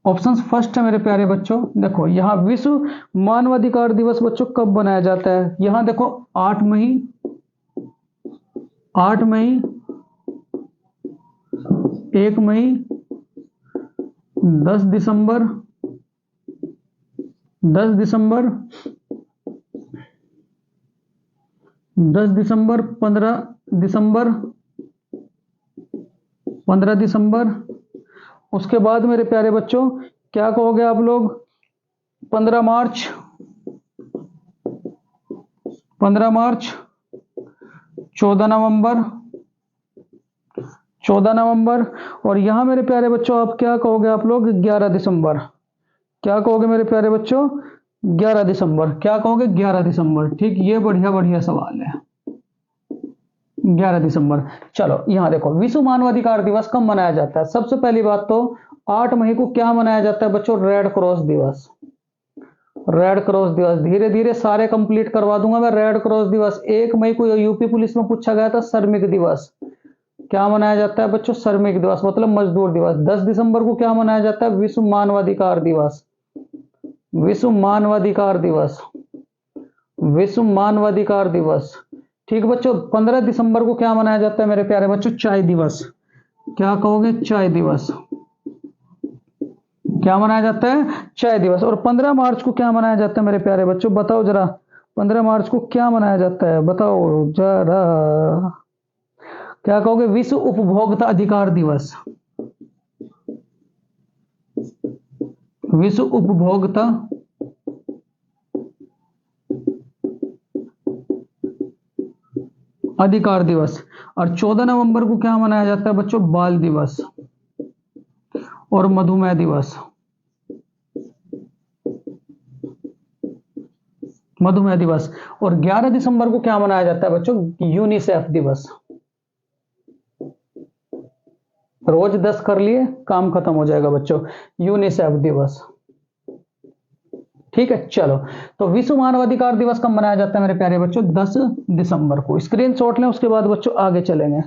ऑप्शन फर्स्ट है मेरे प्यारे बच्चों, देखो यहां विश्व मानवाधिकार दिवस बच्चों कब मनाया जाता है? यहां देखो 8 मई, 8 मई, 1 मई, 10 दिसंबर, 10 दिसंबर, 10 दिसंबर, 15 दिसंबर, 15 दिसंबर। उसके बाद मेरे प्यारे बच्चों क्या कहोगे आप लोग? 15 मार्च, 15 मार्च, 14 नवंबर, 14 नवंबर। और यहां मेरे प्यारे बच्चों आप क्या कहोगे आप लोग? 11 दिसंबर। क्या कहोगे मेरे प्यारे बच्चों? 11 दिसंबर। क्या कहोगे? 11 दिसंबर। ठीक, ये बढ़िया बढ़िया सवाल है। 11 दिसंबर। चलो यहां देखो, विश्व मानवाधिकार दिवस कब मनाया जाता है? सबसे पहली बात तो 8 मई को क्या मनाया जाता है बच्चों? रेड क्रॉस दिवस। रेड क्रॉस दिवस, धीरे धीरे सारे कंप्लीट करवा दूंगा मैं। रेड क्रॉस दिवस। 1 मई को यूपी पुलिस में पूछा गया था, श्रमिक दिवस। क्या मनाया जाता है बच्चों? श्रमिक दिवस मतलब मजदूर दिवस। 10 दिसंबर को क्या मनाया जाता है? विश्व मानवाधिकार दिवस। विश्व मानवाधिकार दिवस, विश्व मानवाधिकार दिवस। ठीक बच्चों, 15 दिसंबर को क्या मनाया जाता है मेरे प्यारे बच्चों? चाय दिवस। क्या कहोगे? चाय दिवस। क्या मनाया जाता है? चाय दिवस। और 15 मार्च को क्या मनाया जाता है मेरे प्यारे बच्चों? बताओ जरा, 15 मार्च को क्या मनाया जाता है? बताओ जरा। क्या कहोगे? विश्व उपभोक्ता अधिकार दिवस। विश्व उपभोक्ता अधिकार दिवस। और 14 नवंबर को क्या मनाया जाता है बच्चों? बाल दिवस और मधुमेह दिवस। मधुमेह दिवस। और 11 दिसंबर को क्या मनाया जाता है बच्चों? यूनिसेफ दिवस। रोज 10 कर लिए, काम खत्म हो जाएगा बच्चों। यूनिसेफ दिवस। ठीक है, चलो। तो विश्व मानवाधिकार दिवस कब मनाया जाता है मेरे प्यारे बच्चों? 10 दिसंबर को। स्क्रीनशॉट लें, उसके बाद बच्चों आगे चलेंगे।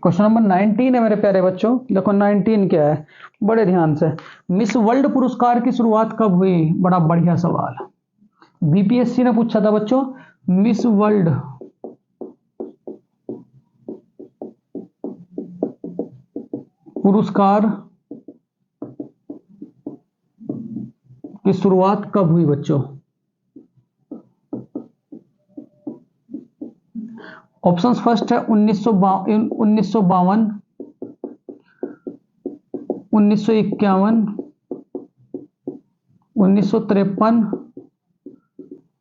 क्वेश्चन नंबर 19 है मेरे प्यारे बच्चों। देखो 19 क्या है, बड़े ध्यान से। मिस वर्ल्ड पुरस्कार की शुरुआत कब हुई? बड़ा बढ़िया सवाल। बीपीएससी ने पूछा था बच्चों, मिस वर्ल्ड पुरस्कार की शुरुआत कब हुई बच्चों? ऑप्शन फर्स्ट है 1952, 1951, 1953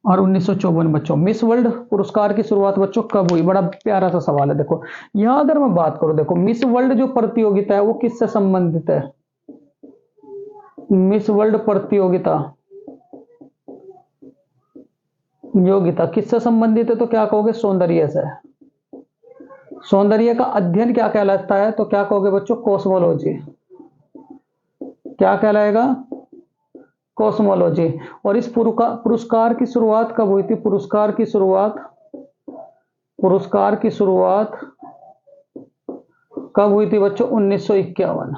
और 1954 बच्चों। मिस वर्ल्ड पुरस्कार की शुरुआत बच्चों कब हुई? बड़ा प्यारा सा सवाल है। देखो यहां अगर मैं बात करूं, देखो मिस वर्ल्ड जो प्रतियोगिता है वो किससे संबंधित है? मिस वर्ल्ड प्रतियोगिता योगिता किससे संबंधित है? तो क्या कहोगे? सौंदर्य से। सौंदर्य का अध्ययन क्या कहलाता है? तो क्या कहोगे बच्चों? कॉस्मोलॉजी। क्या कहलाएगा? कॉस्मोलॉजी। और इस पुरस्कार की शुरुआत कब हुई थी? पुरस्कार की शुरुआत कब हुई थी बच्चों? 1951।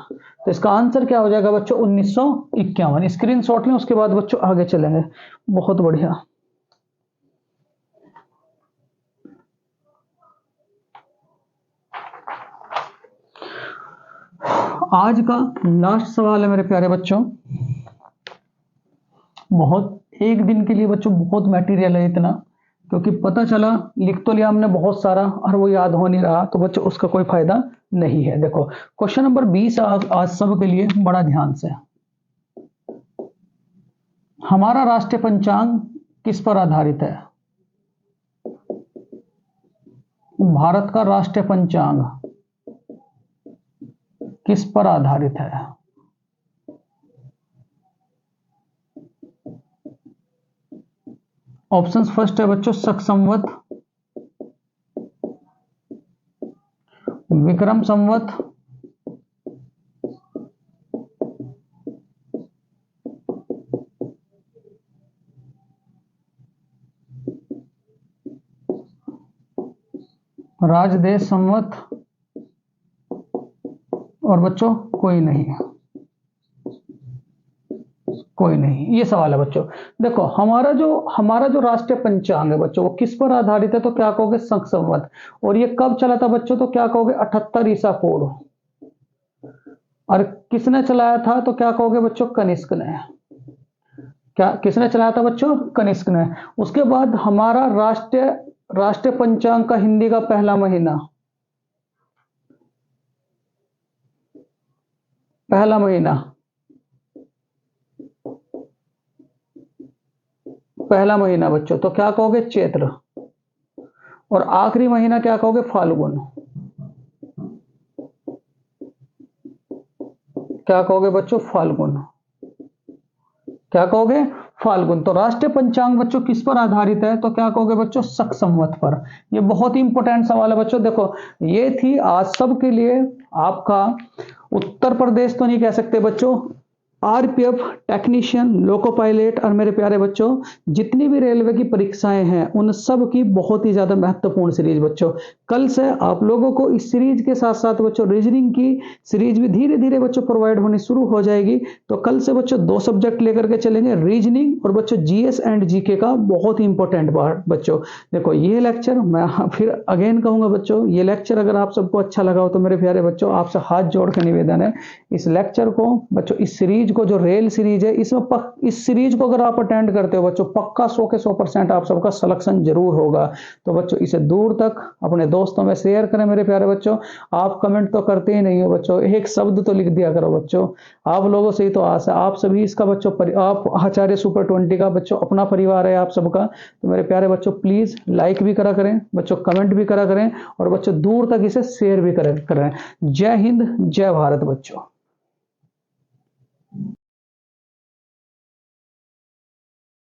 तो इसका आंसर क्या हो जाएगा बच्चों? 1951। स्क्रीनशॉट लें, उसके बाद बच्चों आगे चलेंगे। बहुत बढ़िया। आज का लास्ट सवाल है मेरे प्यारे बच्चों। बहुत एक दिन के लिए बच्चों बहुत मटेरियल है इतना, क्योंकि पता चला लिख तो लिया हमने बहुत सारा और वो याद हो नहीं रहा, तो बच्चों उसका कोई फायदा नहीं है। देखो क्वेश्चन नंबर 20 आज सब के लिए, बड़ा ध्यान से। हमारा राष्ट्रीय पंचांग किस पर आधारित है? भारत का राष्ट्रीय पंचांग किस पर आधारित है? ऑप्शन फर्स्ट है बच्चों शक संवत, विक्रम संवत, राजदेश संवत, और बच्चों कोई नहीं। ये सवाल है बच्चों। देखो हमारा जो राष्ट्रीय पंचांग है बच्चों वो किस पर आधारित है? तो क्या कहोगे? शक संवत। और ये कब चला था बच्चों? तो क्या कहोगे? 78 ईसा पूर्व। और किसने चलाया था? तो क्या कहोगे बच्चों? कनिष्क ने। क्या किसने चलाया था बच्चों? कनिष्क ने। उसके बाद हमारा राष्ट्रीय पंचांग का हिंदी का पहला महीना बच्चों, तो क्या कहोगे? चैत्र। और आखिरी महीना क्या कहोगे? फाल्गुन। क्या कहोगे बच्चों? फाल्गुन। क्या कहोगे? फाल्गुन। तो राष्ट्रीय पंचांग बच्चों किस पर आधारित है? तो क्या कहोगे बच्चों? शक संवत पर। ये बहुत ही इंपॉर्टेंट सवाल है बच्चों। देखो ये थी आज सब के लिए आपका उत्तर प्रदेश तो नहीं कह सकते बच्चों, आरपीएफ टेक्नीशियन, लोको पायलट और मेरे प्यारे बच्चों जितनी भी रेलवे की परीक्षाएं हैं उन सब की बहुत ही ज्यादा महत्वपूर्ण सीरीज बच्चों। कल से आप लोगों को इस सीरीज के साथ साथ बच्चों रीजनिंग की सीरीज भी धीरे धीरे बच्चों प्रोवाइड होनी शुरू हो जाएगी। तो कल से बच्चों 2 सब्जेक्ट लेकर के चलेंगे, रीजनिंग और बच्चों जीएस एंड जीके का बहुत ही इंपॉर्टेंट पार्ट बच्चों। देखो ये लेक्चर मैं फिर अगेन कहूंगा बच्चों, ये लेक्चर अगर आप सबको अच्छा लगा हो तो मेरे प्यारे बच्चों आपसे हाथ जोड़ के निवेदन है, इस लेक्चर को बच्चों, इस सीरीज को जो रेल सीरीज है इस सीरीज को अगर आप अटेंड करते हो बच्चों पक्का 100 के 100% आप सबका सिलेक्शन जरूर होगा। तो बच्चों इसे दूर तक अपने दोस्तों में शेयर करें मेरे प्यारे बच्चों। आप कमेंट तो करते ही नहीं हो बच्चों, एक शब्द तो लिख दिया करो बच्चों। आप लोगों से ही तो आस है, आप सभी इसका बच्चों आप आचार्य सुपर 20 का बच्चों अपना परिवार है आप सबका। तो मेरे प्यारे बच्चों प्लीज लाइक भी करा करें बच्चों, कमेंट भी करा करें और बच्चों दूर तक इसे शेयर भी करें। जय हिंद, जय भारत बच्चों।